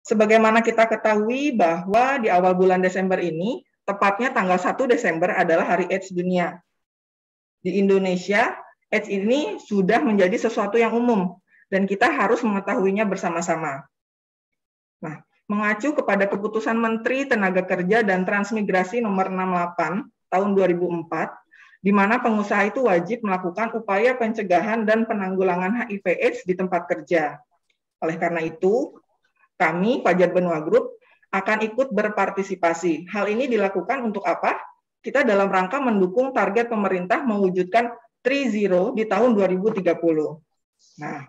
Sebagaimana kita ketahui bahwa di awal bulan Desember ini, tepatnya tanggal 1 Desember adalah Hari AIDS Dunia. Di Indonesia, AIDS ini sudah menjadi sesuatu yang umum, dan kita harus mengetahuinya bersama-sama. Nah, mengacu kepada keputusan Menteri Tenaga Kerja dan Transmigrasi nomor 68 tahun 2004, di mana pengusaha itu wajib melakukan upaya pencegahan dan penanggulangan HIV/AIDS di tempat kerja. Oleh karena itu, kami, Fajar Benua Group, akan ikut berpartisipasi. Hal ini dilakukan untuk apa? Kita dalam rangka mendukung target pemerintah mewujudkan 3-0 di tahun 2030. Nah,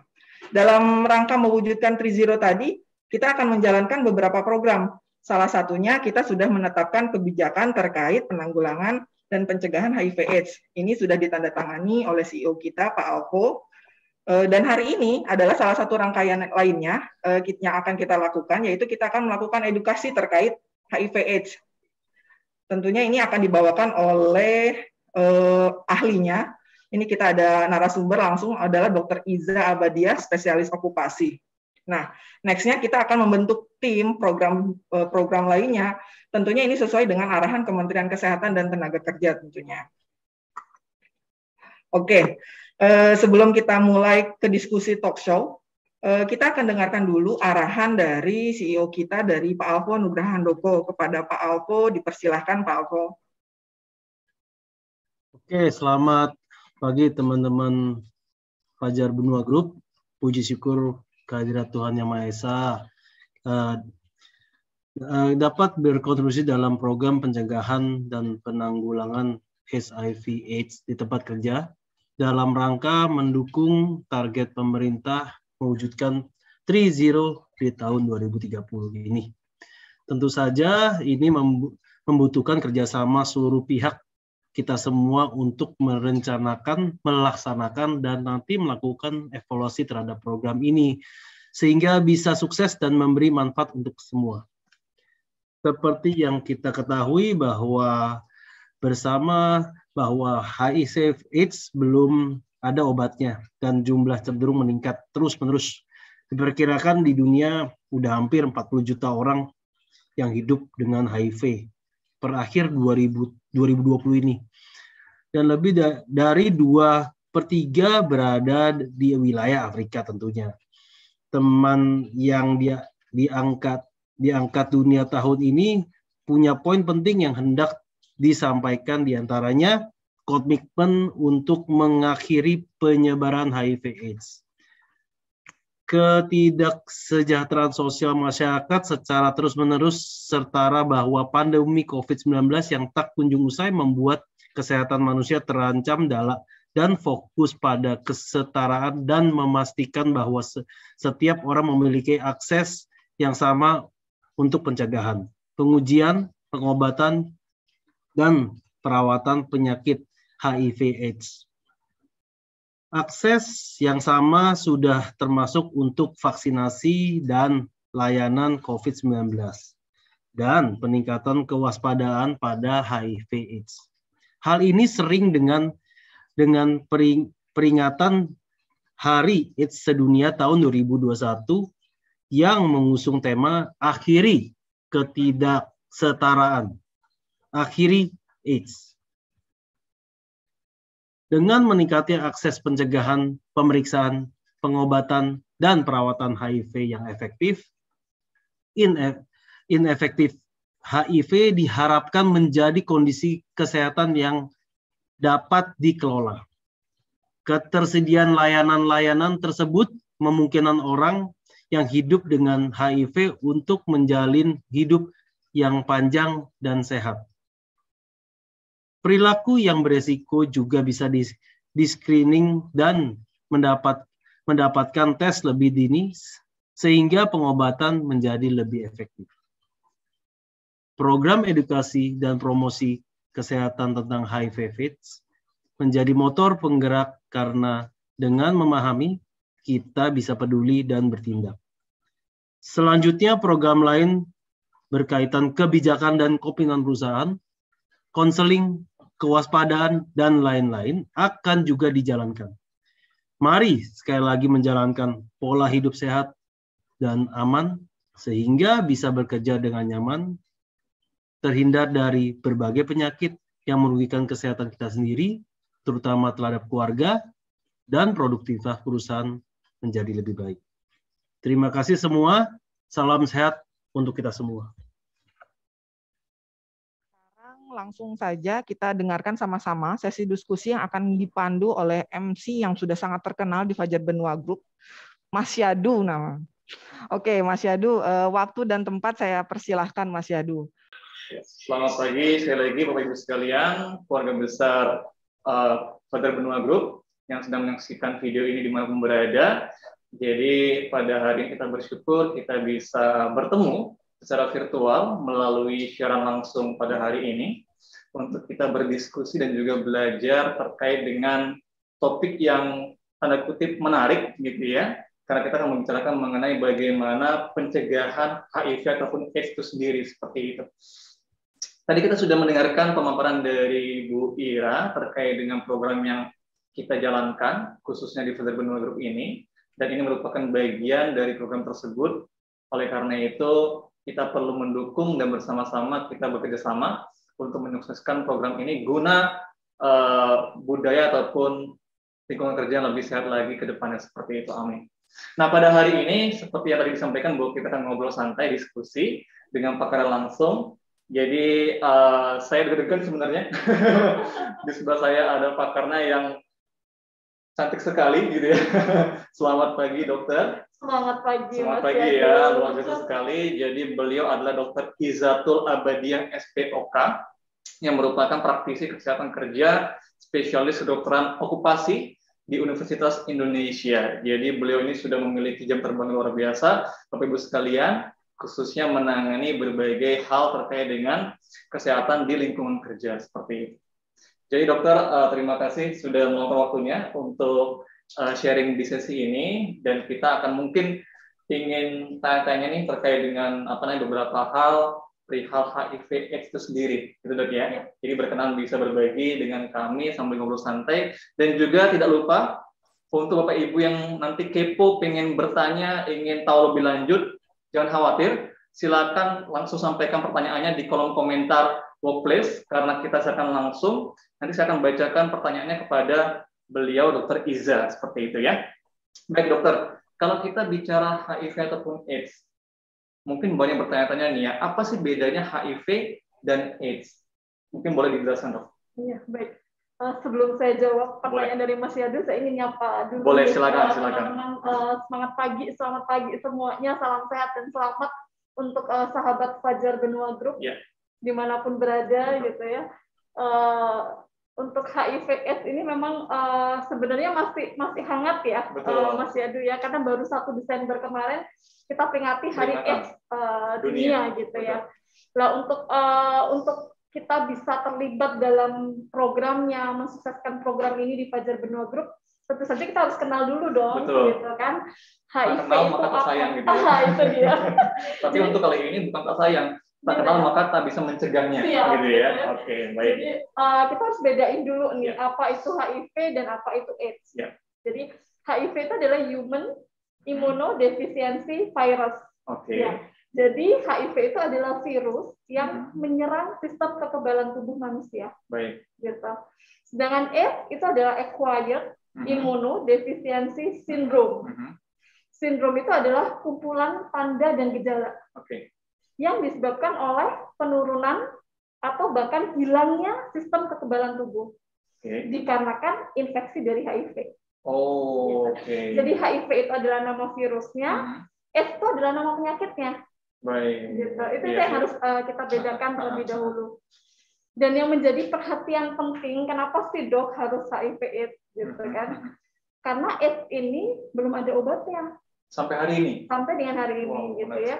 dalam rangka mewujudkan 3-0 tadi, kita akan menjalankan beberapa program. Salah satunya kita sudah menetapkan kebijakan terkait penanggulangan dan pencegahan HIV/AIDS. Ini sudah ditandatangani oleh CEO kita, Pak Alko. Dan hari ini adalah salah satu rangkaian lainnya yang akan kita lakukan, yaitu kita akan melakukan edukasi terkait HIV/AIDS. Tentunya ini akan dibawakan oleh ahlinya. Ini kita ada narasumber langsung adalah Dr. Iza Abadiah, spesialis okupasi. Nah, next-nya kita akan membentuk tim program lainnya. Tentunya ini sesuai dengan arahan Kementerian Kesehatan dan Tenaga Kerja tentunya. Oke. Sebelum kita mulai ke diskusi talk show, kita akan dengarkan dulu arahan dari CEO kita, dari Pak Alko Nugraha Handoko. Kepada Pak Alko, dipersilahkan Pak Alko. Oke, selamat pagi teman-teman Fajar Benua Group. Puji syukur kehadirat Tuhan Yang Maha Esa dapat berkontribusi dalam program pencegahan dan penanggulangan HIV/AIDS di tempat kerja, dalam rangka mendukung target pemerintah mewujudkan 3-0 di tahun 2030 ini. Tentu saja ini membutuhkan kerjasama seluruh pihak kita semua untuk merencanakan, melaksanakan, dan nanti melakukan evaluasi terhadap program ini, sehingga bisa sukses dan memberi manfaat untuk semua. Seperti yang kita ketahui bahwa HIV/AIDS belum ada obatnya dan jumlah cenderung meningkat terus-menerus. Diperkirakan di dunia udah hampir 40 juta orang yang hidup dengan HIV per akhir 2020 ini. Dan lebih dari 2/3 berada di wilayah Afrika tentunya. Teman yang diangkat dunia tahun ini punya poin penting yang hendak disampaikan, diantaranya komitmen untuk mengakhiri penyebaran HIV/AIDS. Ketidaksejahteraan sosial masyarakat secara terus-menerus serta bahwa pandemi COVID-19 yang tak kunjung usai membuat kesehatan manusia terancam dan fokus pada kesetaraan dan memastikan bahwa setiap orang memiliki akses yang sama untuk pencegahan, pengujian, pengobatan, dan perawatan penyakit HIV/AIDS. Akses yang sama sudah termasuk untuk vaksinasi dan layanan COVID-19 dan peningkatan kewaspadaan pada HIV/AIDS. Hal ini sering dengan peringatan Hari AIDS Sedunia tahun 2021 yang mengusung tema Akhiri Ketidaksetaraan, Akhiri AIDS. Dengan meningkatnya akses pencegahan, pemeriksaan, pengobatan, dan perawatan HIV yang efektif, inefektif HIV diharapkan menjadi kondisi kesehatan yang dapat dikelola. Ketersediaan layanan-layanan tersebut memungkinkan orang yang hidup dengan HIV untuk menjalin hidup yang panjang dan sehat. Perilaku yang beresiko juga bisa di-screening dan mendapatkan tes lebih dini sehingga pengobatan menjadi lebih efektif. Program edukasi dan promosi kesehatan tentang HIV/AIDS menjadi motor penggerak karena dengan memahami kita bisa peduli dan bertindak. Selanjutnya program lain berkaitan kebijakan dan komitmen perusahaan, konseling kewaspadaan, dan lain-lain akan juga dijalankan. Mari sekali lagi menjalankan pola hidup sehat dan aman sehingga bisa bekerja dengan nyaman, terhindar dari berbagai penyakit yang merugikan kesehatan kita sendiri, terutama terhadap keluarga, dan produktivitas perusahaan menjadi lebih baik. Terima kasih semua, salam sehat untuk kita semua. Langsung saja kita dengarkan sama-sama sesi diskusi yang akan dipandu oleh MC yang sudah sangat terkenal di Fajar Benua Group, Mas Yadu nama. Oke, Mas Yadu, waktu dan tempat saya persilahkan Mas Yadu. Selamat pagi sekali lagi Bapak Ibu sekalian, keluarga besar Fajar Benua Group yang sedang menyaksikan video ini dimanapun berada. Jadi pada hari ini kita bersyukur kita bisa bertemu secara virtual melalui siaran langsung pada hari ini untuk kita berdiskusi dan juga belajar terkait dengan topik yang tanda kutip menarik gitu ya, karena kita akan membicarakan mengenai bagaimana pencegahan HIV ataupun AIDS itu sendiri seperti itu. Tadi kita sudah mendengarkan pemaparan dari Bu Ira terkait dengan program yang kita jalankan khususnya di Fajar Benua Group ini, dan ini merupakan bagian dari program tersebut. Oleh karena itu kita perlu mendukung dan bersama-sama kita bekerja sama untuk menyukseskan program ini guna budaya ataupun lingkungan kerja yang lebih sehat lagi ke depannya seperti itu. Amin. Nah, pada hari ini seperti yang tadi disampaikan bahwa kita akan ngobrol santai, diskusi dengan pakar langsung. Jadi saya deg-degan sebenarnya. Di sebelah saya ada pakarnya yang cantik sekali gitu ya. Selamat pagi dokter. Selamat pagi. Selamat pagi ya, luar biasa sekali. Jadi beliau adalah Dr. Izzatul Abadiah SPOK yang merupakan praktisi kesehatan kerja, spesialis kedokteran okupasi di Universitas Indonesia. Jadi beliau ini sudah memiliki jam terbang luar biasa, Bapak Ibu sekalian, khususnya menangani berbagai hal terkait dengan kesehatan di lingkungan kerja seperti itu. Jadi dokter, terima kasih sudah meluangkan waktunya untuk sharing di sesi ini, dan kita akan mungkin ingin tanya-tanya nih terkait dengan beberapa hal perihal HIV/AIDS itu sendiri, gitu dok ya. Jadi berkenan bisa berbagi dengan kami sambil ngobrol santai, dan juga tidak lupa untuk Bapak Ibu yang nanti kepo, pengen bertanya, ingin tahu lebih lanjut, jangan khawatir, silakan langsung sampaikan pertanyaannya di kolom komentar Workplace, karena kita akan langsung, nanti saya akan bacakan pertanyaannya kepada beliau Dr. Izza, seperti itu ya. Baik dokter, kalau kita bicara HIV ataupun AIDS, mungkin banyak bertanya-tanya nih ya, apa sih bedanya HIV dan AIDS? Mungkin boleh dijelaskan dok. Iya, baik. Sebelum saya jawab pertanyaan dari Mas Yadu, saya ingin nyapa dulu. Boleh, silakan. Semangat pagi semuanya, salam sehat dan selamat untuk sahabat Fajar Benua Group, dimanapun berada gitu ya. Untuk HIV/AIDS ini memang sebenarnya masih hangat ya, Mas Yadu ya, karena baru 1 Desember kemarin kita peringati Hari AIDS dunia gitu ya. Nah, untuk kita bisa terlibat dalam programnya, mensukseskan program ini di Fajar Benua Group, tentu saja kita harus kenal dulu dong, gitu kan. HIV kenal itu maka tak sayang gitu. Itu dia. Tapi untuk kali ini bukan tak sayang. Tak kenal maka tak bisa mencegahnya, gitu ya. Oke, baik. Jadi kita harus bedain dulu nih apa itu HIV dan apa itu AIDS. Jadi HIV itu adalah Human Immunodeficiency Virus. Ya. Jadi HIV itu adalah virus yang menyerang sistem kekebalan tubuh manusia. Baik. Gitu. Sedangkan AIDS itu adalah Acquired Immunodeficiency Syndrome. Sindrom itu adalah kumpulan tanda dan gejala. Yang disebabkan oleh penurunan atau bahkan hilangnya sistem kekebalan tubuh dikarenakan infeksi dari HIV. Jadi HIV itu adalah nama virusnya, AIDS itu adalah nama penyakitnya. Gitu. Itu yang harus kita bedakan terlebih dahulu. Dan yang menjadi perhatian penting, kenapa sih dok harus HIV/AIDS, gitu kan? Karena AIDS ini belum ada obatnya. Sampai hari ini? Sampai dengan hari ini, gitu ya.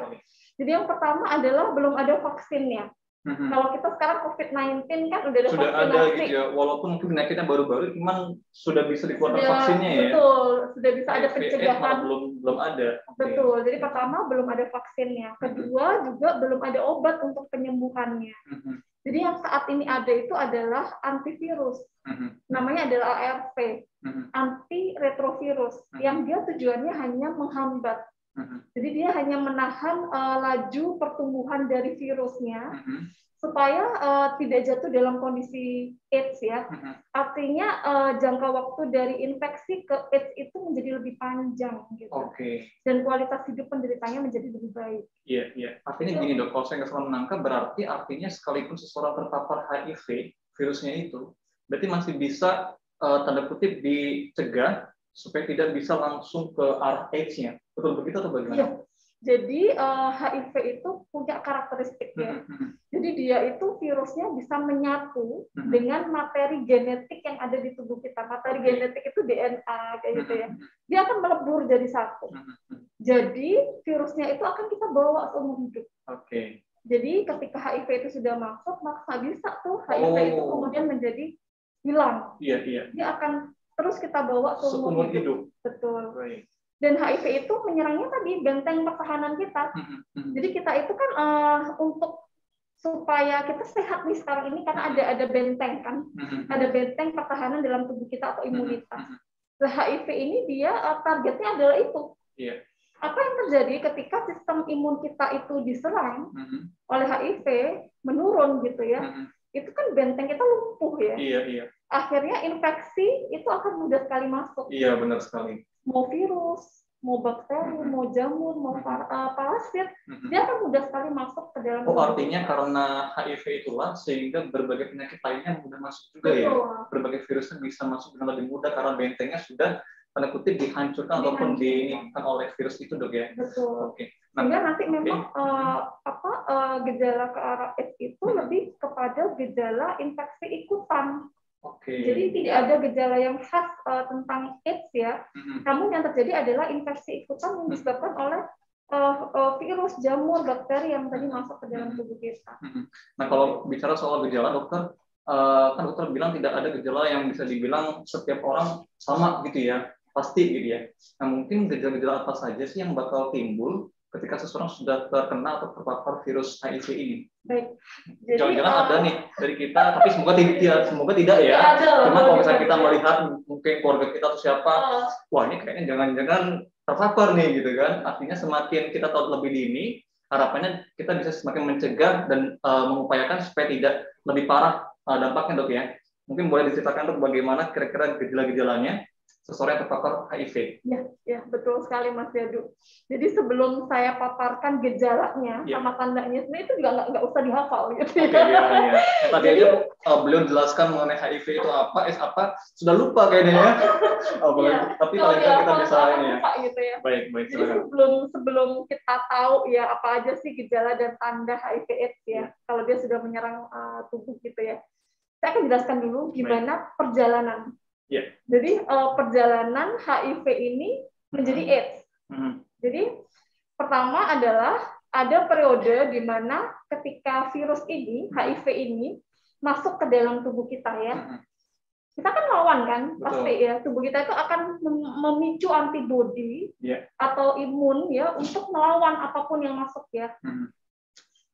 Jadi yang pertama adalah belum ada vaksinnya. Kalau kita sekarang COVID-19 kan udah ada sudah vaksinasi. Ada gitu ya, walaupun mungkin penyakitnya baru-baru, cuman sudah bisa dikeluarkan vaksinnya ya. Betul, sudah bisa ada pencegahan. Belum ada. Betul, jadi pertama belum ada vaksinnya. Kedua juga belum ada obat untuk penyembuhannya. Jadi yang saat ini ada itu adalah antivirus, namanya adalah ARV, antiretrovirus, yang dia tujuannya hanya menghambat. Jadi dia hanya menahan laju pertumbuhan dari virusnya supaya tidak jatuh dalam kondisi AIDS ya. Artinya jangka waktu dari infeksi ke AIDS itu menjadi lebih panjang gitu. Dan kualitas hidup penderitanya menjadi lebih baik. Iya, iya. Artinya gini dok, kalau saya nggak salah menangkap, berarti artinya sekalipun seseorang terpapar HIV, virusnya itu, berarti masih bisa tanda kutip dicegah supaya tidak bisa langsung ke arah AIDS-nya. Betul begitu atau bagaimana? Iya. Jadi HIV itu punya karakteristik ya. Jadi dia itu virusnya bisa menyatu dengan materi genetik yang ada di tubuh kita. Materi genetik itu DNA kayak gitu ya. Dia akan melebur jadi satu. Jadi virusnya itu akan kita bawa seumur hidup. Jadi ketika HIV itu sudah masuk, maka bisa tuh HIV itu kemudian menjadi hilang. Iya. Dia akan terus kita bawa seumur hidup. Betul. Dan HIV itu menyerangnya tadi benteng pertahanan kita. Jadi kita itu kan untuk supaya kita sehat nih sekarang ini karena ada benteng kan, ada benteng pertahanan dalam tubuh kita atau imunitas. Nah, HIV ini dia targetnya adalah itu. Apa yang terjadi ketika sistem imun kita itu diserang oleh HIV menurun gitu ya? Itu kan benteng kita lumpuh ya. Iya. Akhirnya infeksi itu akan mudah sekali masuk. Iya, benar sekali. Mau virus, mau bakteri, mau jamur, mau parasit, dia akan mudah sekali masuk ke dalam. Artinya karena HIV itulah sehingga berbagai penyakit lainnya mudah masuk juga. Betul. Ya. Berbagai virusnya bisa masuk dengan lebih mudah karena bentengnya sudah tanda kutip dihancurkan ataupun diinginkan oleh virus itu, dok ya. Betul. Sehingga nanti memang gejala ke arah AIDS itu lebih kepada gejala infeksi ikutan. Jadi tidak ada gejala yang khas tentang AIDS ya. Namun yang terjadi adalah infeksi ikutan yang disebabkan oleh virus, jamur, bakteri yang tadi masuk ke dalam tubuh kita. Nah, kalau bicara soal gejala, dokter, kan dokter bilang tidak ada gejala yang bisa dibilang setiap orang sama gitu ya, pasti gitu ya. Nah, mungkin gejala-gejala apa saja sih yang bakal timbul ketika seseorang sudah terkena atau terpapar virus HIV ini? Baik. Jangan-jangan ada nih dari kita, tapi semoga tidak ya. Cuma kalau misalnya kita melihat mungkin keluarga kita atau siapa, wah ini kayaknya jangan-jangan terpapar nih gitu kan. Artinya semakin kita tahu lebih dini, harapannya kita bisa semakin mencegah dan mengupayakan supaya tidak lebih parah dampaknya, dok ya. Mungkin boleh diceritakan dok bagaimana kira-kira gejala-gejalanya seseorang yang terpapar HIV. Ya, betul sekali Mas Yadu. Jadi sebelum saya paparkan gejalanya sama tandanya, sebenarnya itu juga nggak usah dihafal gitu. Iya. Tadi aja beliau jelaskan mengenai HIV itu apa, apa, sudah lupa kayaknya ya. Tapi paling nggak kita bisa ini ya. Gitu ya. Baik. Jadi sebelum kita tahu ya apa aja sih gejala dan tanda HIV/AIDS ya, kalau dia sudah menyerang tubuh gitu ya, saya akan jelaskan dulu gimana perjalanan. Jadi perjalanan HIV ini menjadi AIDS. Jadi pertama adalah ada periode di mana ketika virus ini, HIV ini masuk ke dalam tubuh kita ya. Kita kan lawan kan, pasti ya. Tubuh kita itu akan memicu antibodi atau imun ya untuk melawan apapun yang masuk ya.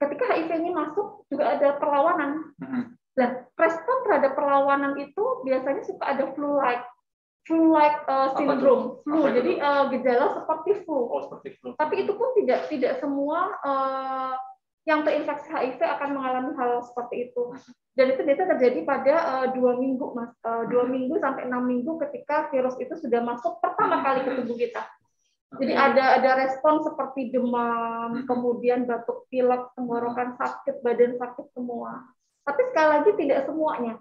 Ketika HIV ini masuk juga ada perlawanan. Nah, respon terhadap perlawanan itu biasanya suka ada flu-like syndrome. Jadi gejala seperti flu. Tapi itu pun tidak semua yang terinfeksi HIV akan mengalami hal seperti itu. Dan itu biasa terjadi pada 2 minggu, Mas. 2 minggu sampai 6 minggu ketika virus itu sudah masuk pertama kali ke tubuh kita. Jadi ada respon seperti demam, kemudian batuk pilek, tenggorokan sakit, badan sakit semua. Tapi sekali lagi tidak semuanya.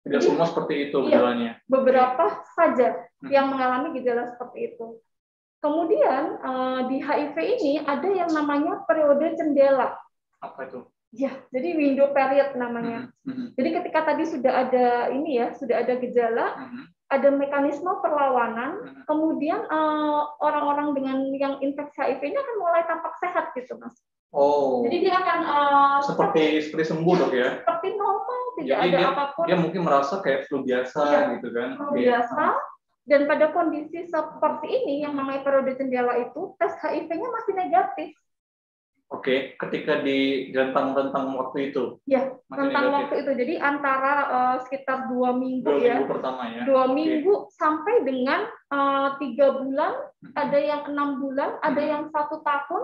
Tidak semua seperti itu gejalanya. Beberapa saja yang mengalami gejala seperti itu. Kemudian di HIV ini ada yang namanya periode jendela. Apa itu? Ya, jadi window period namanya. Jadi ketika tadi sudah ada sudah ada gejala, ada mekanisme perlawanan, kemudian orang-orang dengan yang infeksi HIV ini akan mulai tampak sehat gitu, Mas. Jadi dia akan seperti sembuh, dok ya. Seperti normal, tidak jadi ada apapun. Dia mungkin merasa kayak flu biasa gitu kan. Flu biasa. Dan pada kondisi seperti ini yang namanya periode jendela itu tes HIV-nya masih negatif. Oke, ketika di rentang waktu itu? Ya, rentang waktu itu. Jadi antara sekitar 2 minggu ya. 2 minggu pertama ya. 2 minggu sampai dengan 3 bulan, ada yang 6 bulan, ada yang 1 tahun,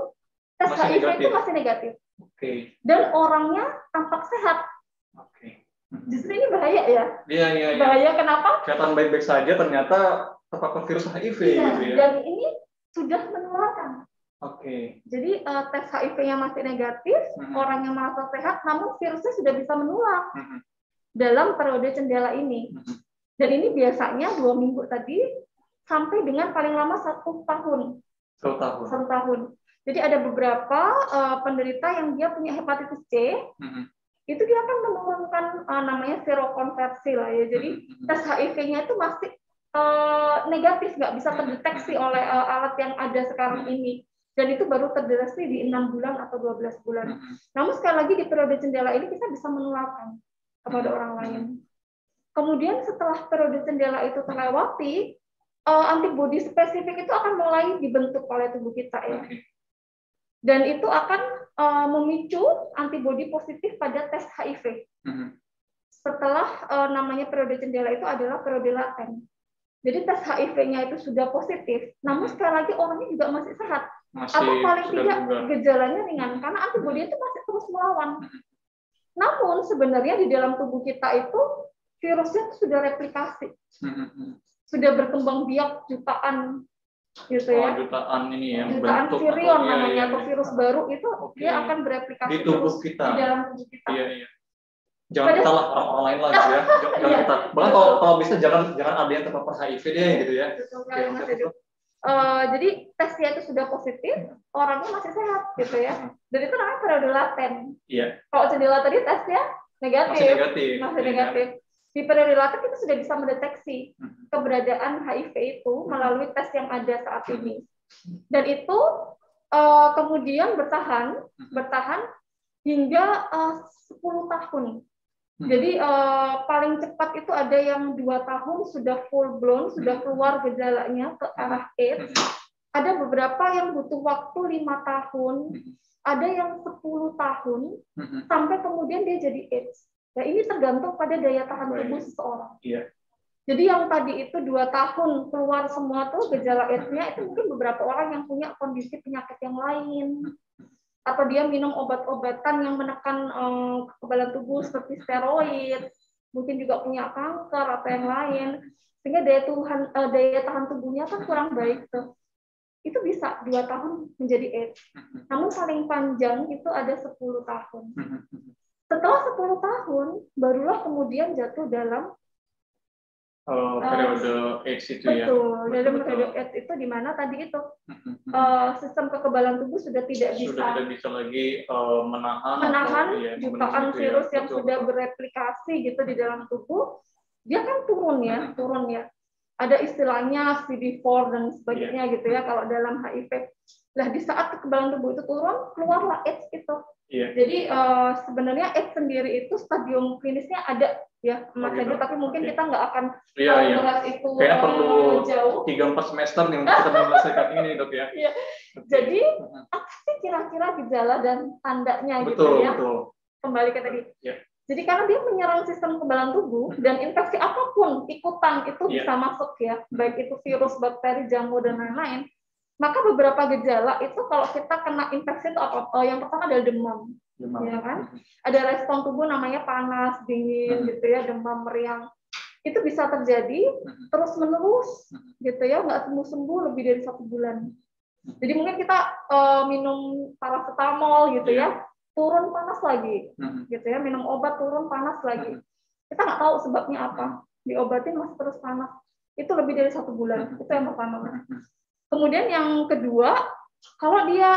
tes HIV itu masih negatif. Oke. Dan orangnya tampak sehat. Oke. Justru ini bahaya ya. Iya. Bahaya kenapa? Kelihatan baik-baik saja, ternyata terpapar virus HIV gitu ya. Dan ini sudah menularkan. Oke. Jadi tes HIV-nya masih negatif, orang yang merasa sehat, namun virusnya sudah bisa menular dalam periode jendela ini. Dan ini biasanya 2 minggu tadi sampai dengan paling lama 1 tahun. 1 tahun. Jadi ada beberapa penderita yang dia punya hepatitis C, itu dia akan menurunkan namanya serokonversi lah ya. Jadi tes HIV-nya itu masih negatif, nggak bisa terdeteksi oleh alat yang ada sekarang ini. Dan itu baru terdeteksi di 6 bulan atau 12 bulan. Namun sekali lagi di periode jendela ini kita bisa menularkan kepada orang lain. Kemudian setelah periode jendela itu terlewati, antibodi spesifik itu akan mulai dibentuk oleh tubuh kita ya. Dan itu akan memicu antibodi positif pada tes HIV. Setelah namanya periode jendela itu adalah periode laten. Jadi tes HIV-nya itu sudah positif, namun sekali lagi orangnya juga masih sehat. Atau paling tidak gejalanya ringan, karena antibodi itu masih terus melawan. Namun sebenarnya di dalam tubuh kita itu virusnya itu sudah replikasi, sudah berkembang biak jutaan, gitu ya. Jutaan ini ya. Jutaan virion namanya atau virus baru itu dia akan bereplikasi di tubuh kita. Di dalam tubuh kita. Iya. Jangan kita lah orang lain lagi ya. Jangan kita. Bahkan kalau bisa jangan ada yang terpapar HIV deh gitu ya. Jadi tesnya itu sudah positif, orangnya masih sehat gitu ya. Dan itu namanya periode laten. Iya. Kalau jendela tadi tesnya negatif. Masih negatif. Di periode laten kita sudah bisa mendeteksi keberadaan HIV itu melalui tes yang ada saat ini. Dan itu kemudian bertahan hingga 10 tahun. Jadi paling cepat itu ada yang 2 tahun sudah full blown, sudah keluar gejalanya ke arah AIDS. Ada beberapa yang butuh waktu 5 tahun, ada yang 10 tahun, sampai kemudian dia jadi AIDS. Nah, ini tergantung pada daya tahan tubuh seseorang. Iya. Jadi yang tadi itu 2 tahun keluar semua tuh gejala AIDS-nya, itu mungkin beberapa orang yang punya kondisi penyakit yang lain, atau dia minum obat-obatan yang menekan kekebalan tubuh seperti steroid, mungkin juga punya kanker atau yang lain, sehingga daya tahan tubuhnya kan kurang baik tuh. Itu bisa 2 tahun menjadi AIDS. Namun paling panjang itu ada 10 tahun. Setelah 10 tahun, barulah kemudian jatuh dalam periode AIDS itu ya. Betul, dalam periode AIDS itu di mana tadi itu sistem kekebalan tubuh sudah tidak bisa lagi menahan jutaan virus yang sudah bereplikasi gitu di dalam tubuh. Dia kan turun ya. Ada istilahnya CD4 dan sebagainya gitu ya kalau dalam HIV. Nah, di saat kekebalan tubuh itu turun, keluarlah AIDS itu. Jadi sebenarnya AIDS sendiri itu stadium klinisnya ada ya, Mas Hedu, tapi mungkin kita nggak akan bahas itu kayaknya perlu jauh. 3-4 semester nih untuk kita menyelesaikan ini, Dok ya. Jadi apa sih kira-kira gejala dan tandanya gitu ya? Betul. Kembali ke tadi. Jadi karena dia menyerang sistem kekebalan tubuh dan infeksi apapun ikutan itu bisa masuk ya, baik itu virus, bakteri, jamur dan lain-lain. Maka beberapa gejala itu kalau kita kena infeksi itu apa? Yang pertama adalah demam. Ya kan? Ada respon tubuh namanya panas, dingin gitu ya, demam, meriang. Itu bisa terjadi terus menerus gitu ya, nggak sembuh lebih dari 1 bulan. Jadi mungkin kita minum paracetamol gitu ya, turun panas lagi gitu ya, minum obat turun panas lagi. Kita nggak tahu sebabnya apa, diobatin masih terus panas. Itu lebih dari 1 bulan. Itu yang pertama. Kemudian yang kedua, kalau dia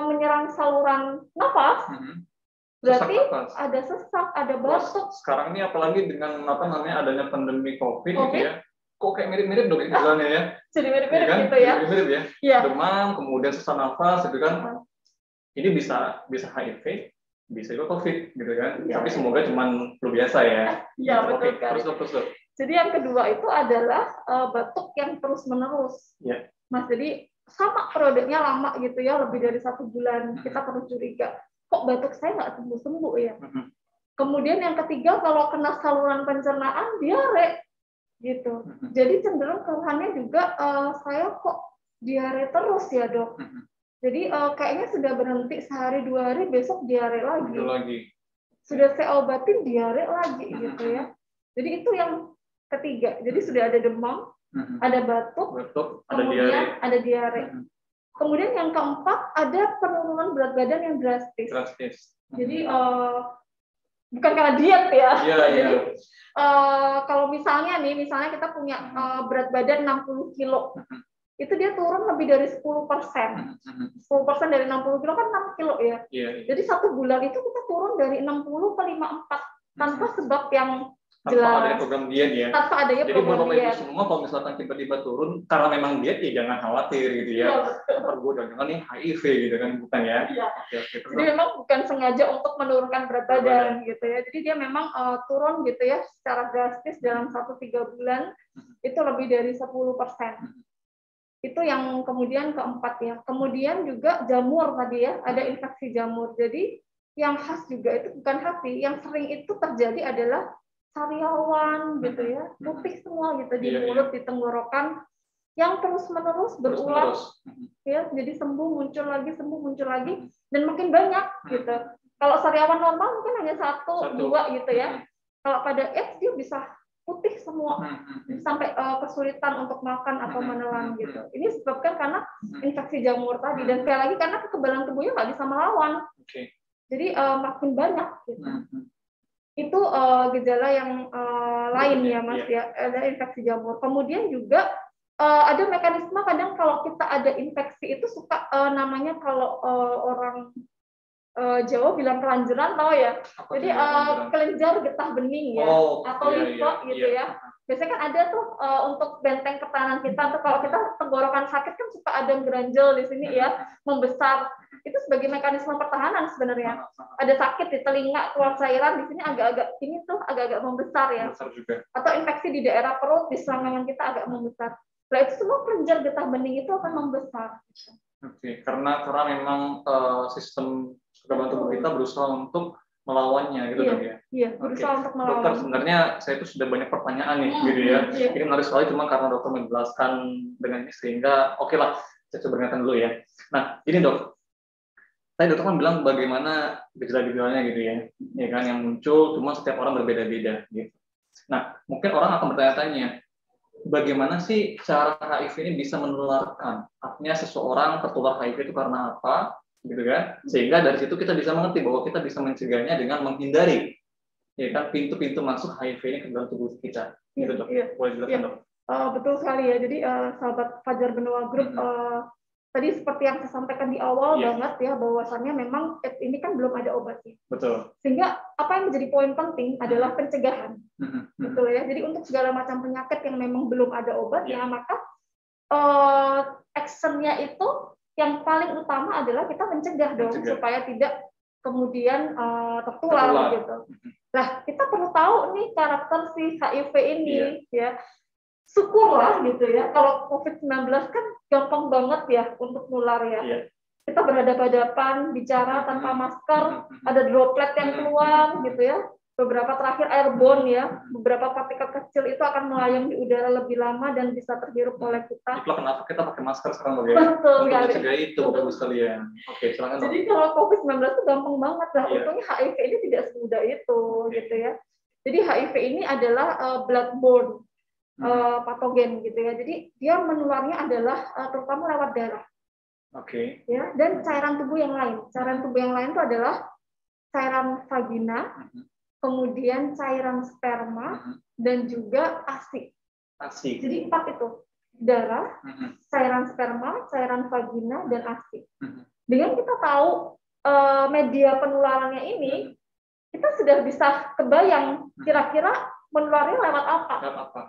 menyerang saluran nafas, berarti ada sesak, ada batuk. Sekarang ini apalagi dengan adanya pandemi COVID. Gitu ya, kok kayak mirip-mirip Dok misalnya ya. Jadi mirip-mirip gitu ya. Mirip-mirip ya. Demam, kemudian sesak nafas, gitu kan. Ini bisa HIV, bisa juga COVID, gitu kan. Tapi semoga cuma flu biasa ya. Iya, betul sekali. Terus. Jadi yang kedua itu adalah batuk yang terus-menerus. Mas, jadi sama periodenya lama gitu ya, lebih dari 1 bulan, kita perlu curiga, kok batuk saya nggak sembuh-sembuh ya. Kemudian yang ketiga, kalau kena saluran pencernaan, diare gitu. Jadi cenderung keluhannya juga saya kok diare terus ya dok. Jadi kayaknya sudah berhenti sehari 2 hari, besok diare lagi. Sudah saya obatin diare lagi gitu ya. Jadi itu yang ketiga. Jadi sudah ada demam, ada batuk, kemudian ada diare. Kemudian yang keempat, ada penurunan berat badan yang drastis. Jadi bukan karena diet ya. Jadi kalau misalnya kita punya berat badan 60 kilo, itu dia turun lebih dari 10%. 10% dari 60 kilo kan 6 kilo ya. Jadi 1 bulan itu kita turun dari 60 ke 54 tanpa sebab yang jelas. Tanpa ada program diet ya. Tanpa adanya jadi program diet. Jadi semua kalau misalkan tiba-tiba turun karena memang diet ya jangan khawatir gitu ya. Gue jangan nih HIV gitu kan, bukan ya. Jadi memang bukan sengaja untuk menurunkan berat badan gitu ya. Jadi dia memang turun gitu ya secara drastis dalam 1-3 bulan itu lebih dari 10%. Itu yang kemudian keempat ya. Kemudian juga jamur tadi ya, ada infeksi jamur. Jadi yang khas juga itu bukan hati, yang sering itu terjadi adalah sariawan gitu ya, putih semua gitu di mulut, di tenggorokan, yang terus-menerus berulang ya. Jadi sembuh muncul lagi dan makin banyak gitu. Kalau sariawan normal mungkin hanya 1-2 gitu ya. Kalau pada AIDS dia bisa putih semua sampai kesulitan untuk makan atau menelan gitu. Ini disebabkan karena infeksi jamur tadi, dan sekali lagi karena kekebalan tubuhnya nggak bisa melawan. Jadi makin banyak gitu. Itu gejala yang lain ya Mas ya, ada infeksi jamur. Kemudian juga ada mekanisme kadang kalau kita ada infeksi itu suka namanya kalau orang Jawa bilang kelanjuran, tahu ya. Jadi kelenjar getah bening ya, atau limpa gitu ya. Biasanya kan ada tuh untuk benteng pertahanan kita. Tuh kalau kita tenggorokan sakit kan suka ada geranjel di sini ya, membesar. Itu sebagai mekanisme pertahanan sebenarnya. Ada sakit di telinga, keluar cairan di sini agak-agak ini tuh agak-agak membesar ya. Atau infeksi di daerah perut, di selangkangan kita agak membesar. Nah itu semua kelenjar getah bening itu akan membesar. Karena memang sistem kekebalan tubuh kita berusaha untuk melawannya gitu kan ya. Iya, berusaha untuk melawan. Dokter, sebenarnya saya itu sudah banyak pertanyaan nih gitu ya. Ini menarik sekali, cuma karena dokter menjelaskan dengan ini sehingga oke lah, saya coba dengarkan dulu ya. Nah, ini dok. Tadi dokter kan bilang bagaimana gejala-gejalanya gitu ya. Ya kan yang muncul cuma setiap orang berbeda-beda gitu. Nah, mungkin orang akan bertanya-tanya, bagaimana sih cara HIV ini bisa menularkan? Artinya seseorang tertular HIV itu karena apa, gitu kan? Sehingga dari situ kita bisa mengerti bahwa kita bisa mencegahnya dengan menghindari, ya kan, pintu-pintu masuk HIV ini ke dalam tubuh kita. Gitu dok. Boleh jelaskan dok? Betul sekali ya. Jadi sahabat Fajar Benua Group, tadi seperti yang saya sampaikan di awal banget ya, bahwasannya memang AIDS ini kan belum ada obatnya. Betul. Sehingga apa yang menjadi poin penting adalah pencegahan. Betul ya. Jadi untuk segala macam penyakit yang memang belum ada obatnya, maka actionnya itu yang paling utama adalah kita mencegah dong, supaya tidak kemudian tertular gitu. Nah, kita perlu tahu nih karakter si HIV ini ya. Syukurlah gitu ya, kalau COVID-19 kan gampang banget ya untuk nular ya. Kita berhadapan-hadapan, bicara tanpa masker, ada droplet yang keluar gitu ya. Beberapa terakhir airborne ya, beberapa partikel kecil itu akan melayang di udara lebih lama dan bisa terhirup oleh kita. Itulah kenapa kita pakai masker sekarang ya. Betul sekali. Untuk mencegah itu, bagus sekalian. Oke, silakan. Jadi kalau COVID-19 itu gampang banget lah. Untungnya HIV ini tidak semudah itu gitu ya. Jadi HIV ini adalah bloodborne patogen gitu ya. Jadi dia menularnya adalah terutama lewat darah. Ya, dan cairan tubuh yang lain. Cairan tubuh yang lain itu adalah cairan vagina, kemudian cairan sperma, dan juga ASI. Jadi 4 itu. Darah, cairan sperma, cairan vagina, dan ASI. Dengan kita tahu media penularannya ini, kita sudah bisa kebayang kira-kira menularnya lewat apa.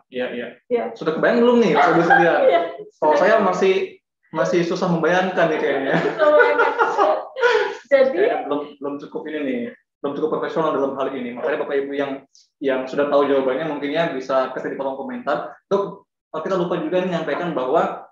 Iya. Sudah kebayang belum nih? Kalau saya masih susah membayangkan nih kayaknya. Jadi belum cukup ini nih. Belum cukup profesional dalam hal ini. Makanya Bapak Ibu yang sudah tahu jawabannya mungkinnya bisa kasih di kolom komentar. Dok, kita lupa juga menyampaikan bahwa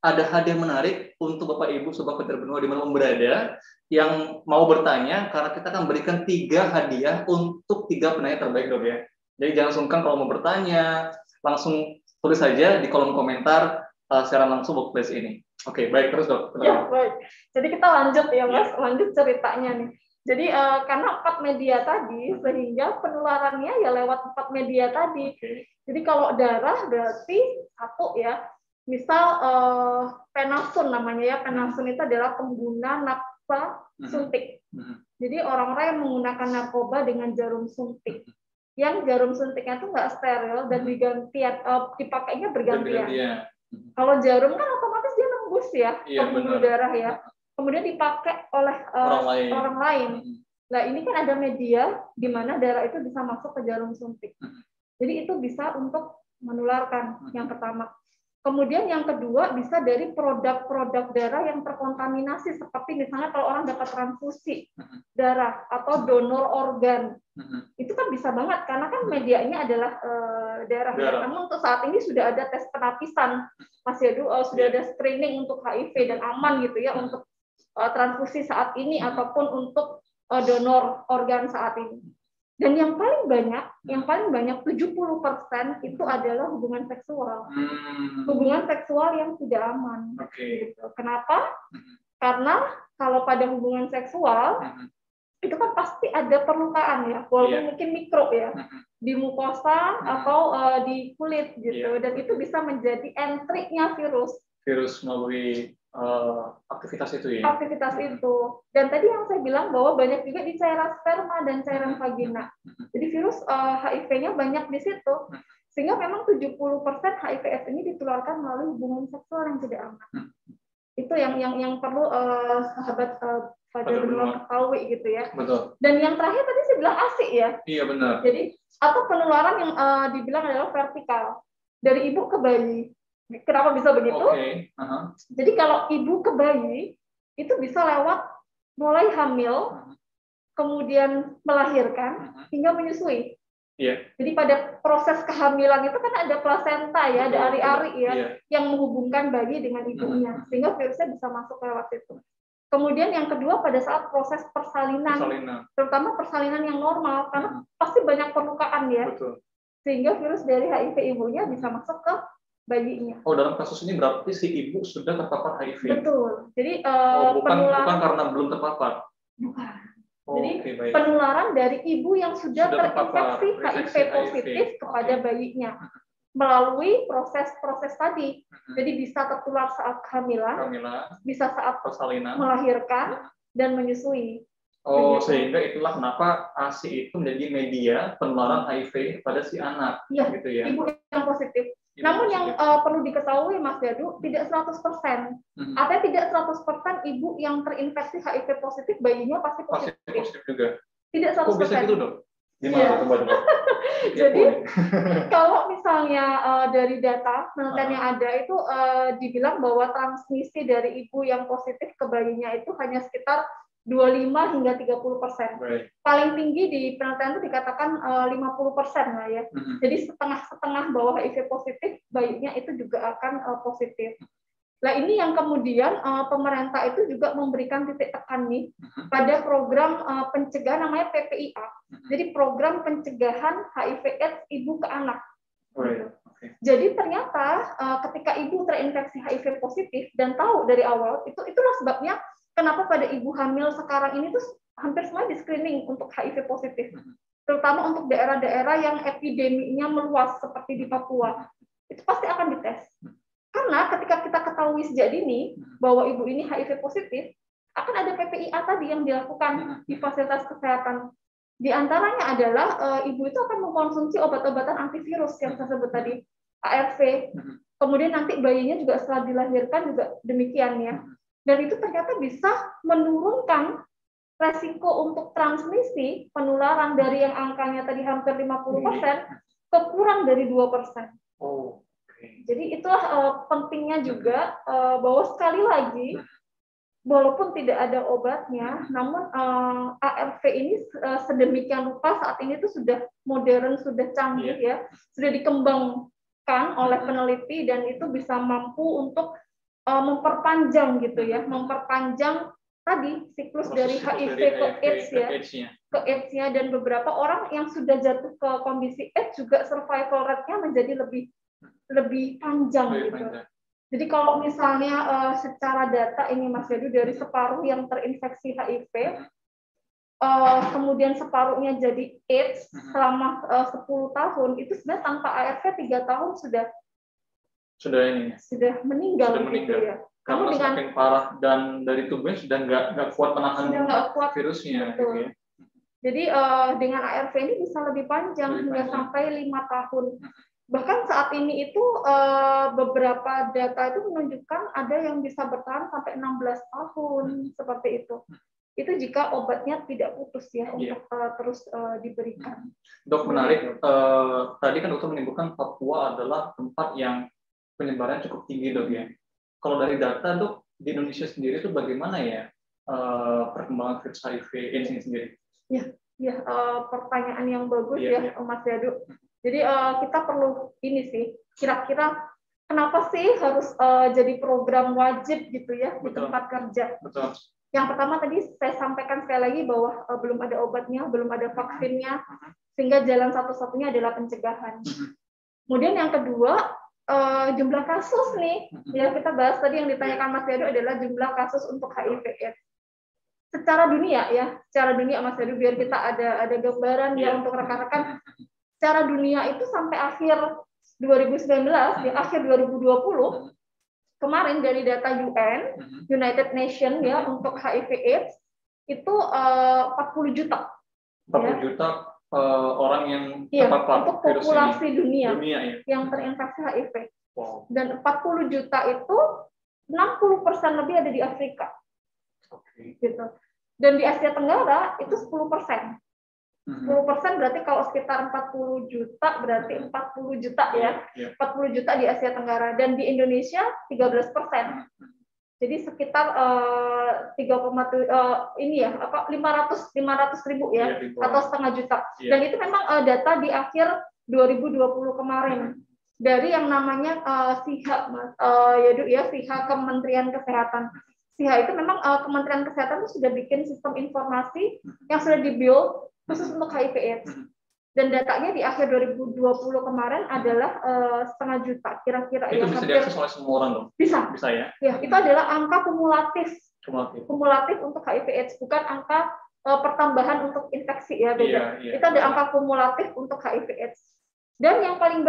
ada hadiah menarik untuk Bapak Ibu Sobat Veter Benua dimanapun berada yang mau bertanya, karena kita akan berikan 3 hadiah untuk 3 penanya terbaik, Dok ya. Jadi jangan sungkan kalau mau bertanya, langsung tulis saja di kolom komentar secara langsung workplace ini. Oke, baik, terus Dok. Ya, baik. Jadi kita lanjut ya Mas, lanjut ceritanya nih. Jadi karena 4 media tadi, sehingga penularannya ya lewat 4 media tadi. Jadi kalau darah berarti 1 ya, misal penasun namanya ya, penasun itu adalah pengguna nafsa suntik. Jadi orang-orang yang menggunakan narkoba dengan jarum suntik, yang jarum suntiknya itu nggak steril dan dipakainya bergantian. Kalau jarum kan otomatis dia nembus ya, pembuluh darah ya. Kemudian dipakai oleh orang lain. Nah, ini kan ada media di mana darah itu bisa masuk ke jarum suntik. Jadi itu bisa untuk menularkan yang pertama. Kemudian yang kedua bisa dari produk-produk darah yang terkontaminasi, seperti misalnya kalau orang dapat transfusi darah atau donor organ. Itu kan bisa banget karena kan medianya adalah darah. Namun untuk saat ini sudah ada tes penapisan, Mas Yadu, sudah ada screening untuk HIV dan aman gitu ya untuk transfusi saat ini ataupun untuk donor organ saat ini. Dan yang paling banyak 70% itu adalah hubungan seksual. Hubungan seksual yang tidak aman. Gitu. Kenapa? Karena kalau pada hubungan seksual itu kan pasti ada perlukaan ya, walaupun mungkin mikro ya, di mukosa atau di kulit gitu. Dan itu bisa menjadi entry-nya virus melalui aktivitas itu ya. Aktivitas itu. Dan tadi yang saya bilang bahwa banyak juga di cairan sperma dan cairan vagina. Jadi virus HIV-nya banyak di situ. Sehingga memang 70% HIV/AIDS ini ditularkan melalui hubungan seksual yang tidak aman. Itu yang perlu sahabat pada benua ketahui gitu ya. Betul. Dan yang terakhir tadi saya bilang ASI ya. Iya benar. Jadi atau penularan yang dibilang adalah vertikal dari ibu ke bayi. Kenapa bisa begitu? Jadi kalau ibu ke bayi itu bisa lewat mulai hamil, kemudian melahirkan hingga menyusui. Jadi pada proses kehamilan itu kan ada plasenta ya, ada ari-ari ya, yang menghubungkan bayi dengan ibunya, sehingga virusnya bisa masuk lewat situ. Kemudian yang kedua pada saat proses persalinan. Terutama persalinan yang normal, karena pasti banyak perlukaan ya, sehingga virus dari HIV ibunya bisa masuk ke bayinya. Oh, dalam kasus ini berarti si ibu sudah terpapar HIV? Betul. Jadi bukan karena belum terpapar? Bukan. Jadi penularan dari ibu yang sudah terinfeksi HIV positif kepada bayinya melalui proses-proses tadi. Jadi bisa tertular saat kehamilan, bisa saat persalinan, melahirkan, dan menyusui. Sehingga itulah kenapa ASI itu menjadi media penularan HIV pada si anak. Gitu ya. Ibu yang positif. Namun yang perlu diketahui Mas Yadu, tidak 100%. Artinya tidak 100% ibu yang terinfeksi HIV positif, bayinya pasti positif. Positif juga. Tidak 100%. Kok bisa gitu dong? Gimana? Coba. Jadi kalau misalnya dari data penelitian yang ada itu dibilang bahwa transmisi dari ibu yang positif ke bayinya itu hanya sekitar 25 hingga 30%. Paling tinggi di penelitian itu dikatakan 50% lah ya. Jadi setengah-setengah bahwa HIV positif, bayinya itu juga akan positif. Nah ini yang kemudian pemerintah itu juga memberikan titik tekan nih pada program pencegahan namanya PPIA. Jadi program pencegahan HIV/AIDS ibu ke anak. Jadi ternyata ketika ibu terinfeksi HIV positif dan tahu dari awal, itulah sebabnya kenapa pada ibu hamil sekarang ini tuh hampir semua di screening untuk HIV positif, terutama untuk daerah-daerah yang epideminya meluas seperti di Papua, itu pasti akan dites. Karena ketika kita ketahui sejak dini bahwa ibu ini HIV positif, akan ada PPIA tadi yang dilakukan di fasilitas kesehatan. Di antaranya adalah ibu itu akan mengkonsumsi obat-obatan antivirus yang saya sebut tadi, ARV. Kemudian nanti bayinya juga setelah dilahirkan juga demikian ya. Dan itu ternyata bisa menurunkan resiko untuk transmisi penularan dari yang angkanya tadi hampir 50% ke kurang dari 2%. Jadi itulah pentingnya juga bahwa sekali lagi walaupun tidak ada obatnya, namun ARV ini sedemikian rupa saat ini tuh sudah modern, sudah canggih ya, sudah dikembangkan oleh peneliti dan itu bisa mampu untuk memperpanjang gitu ya, memperpanjang tadi siklus dari HIV ke AIDS ya, ke AIDS-nya, dan beberapa orang yang sudah jatuh ke kondisi AIDS juga survival rate-nya menjadi lebih panjang gitu. Jadi kalau misalnya secara data ini Mas Yadu, dari separuh yang terinfeksi HIV, kemudian separuhnya jadi AIDS selama 10 tahun, itu sebenarnya tanpa ARV 3 tahun sudah meninggal gitu ya. Karena semakin parah dan dari tubuhnya sudah nggak kuat menahan virusnya. Gitu ya. Jadi dengan ARV ini bisa lebih panjang, hingga sampai 5 tahun. Bahkan saat ini itu beberapa data itu menunjukkan ada yang bisa bertahan sampai 16 tahun seperti itu. Itu jika obatnya tidak putus ya, untuk terus diberikan. Dok, menarik. Tadi kan dokter menyebutkan Papua adalah tempat yang penyebaran cukup tinggi, Dok ya. Kalau dari data, Dok, di Indonesia sendiri itu bagaimana ya perkembangan virus HIV AIDS ini sendiri? Ya, pertanyaan yang bagus ya, Mas Yadu. Jadi kita perlu ini sih, kira-kira kenapa sih harus jadi program wajib gitu ya. Betul. Di tempat kerja? Betul. Yang pertama tadi saya sampaikan sekali lagi bahwa belum ada obatnya, belum ada vaksinnya, sehingga jalan satu-satunya adalah pencegahan. Kemudian yang kedua, jumlah kasus nih, ya kita bahas tadi yang ditanyakan Mas Yadu adalah jumlah kasus untuk HIV/AIDS. Secara dunia ya, secara dunia Mas Yadu, biar kita ada gambaran ya untuk rekan-rekan. Secara dunia itu sampai akhir 2019, ya akhir 2020, kemarin dari data UN, United Nations ya untuk HIV/AIDS itu 40 juta. 40 juta orang yang terpapar untuk populasi dunia ya, yang terinfeksi HIV. Wow. Dan 40 juta itu 60% lebih ada di Afrika. Gitu. Dan di Asia Tenggara itu 10%. 10% berarti kalau sekitar 40 juta berarti 40 juta ya. 40 juta di Asia Tenggara, dan di Indonesia 13%. Jadi sekitar 500 ribu ya, atau setengah juta. Dan itu memang data di akhir 2020 kemarin dari yang namanya SIHA, Mas, Yadu ya, SIHA Kementerian Kesehatan. SIHA itu memang Kementerian Kesehatan itu sudah bikin sistem informasi yang sudah dibuild khusus untuk HIV/AIDS. Dan datanya di akhir 2020 kemarin adalah setengah juta kira-kira. Itu bisa diakses oleh semua orang dong? Bisa ya? Ya, itu adalah angka kumulatif untuk HIV/AIDS, bukan angka pertambahan untuk infeksi ya, beda. Itu ada angka kumulatif untuk HIV/AIDS. Dan yang paling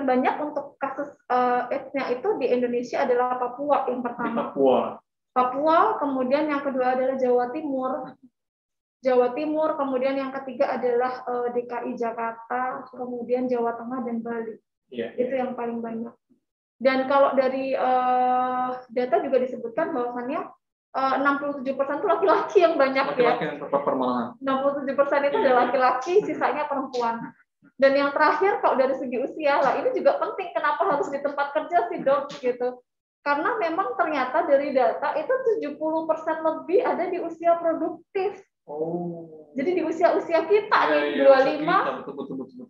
banyak untuk kasus AIDS-nya itu di Indonesia adalah Papua yang pertama. Papua, kemudian yang kedua adalah Jawa Timur, kemudian yang ketiga adalah DKI Jakarta, kemudian Jawa Tengah dan Bali. Itu yang paling banyak. Dan kalau dari data juga disebutkan bahwasannya 67% itu laki-laki yang banyak ya. 67% itu adalah laki-laki, sisanya perempuan. Dan yang terakhir kalau dari segi usia, lah ini juga penting, kenapa harus di tempat kerja sih, Dok, gitu. Karena memang ternyata dari data itu 70% lebih ada di usia produktif. Jadi di usia-usia kita nih, 25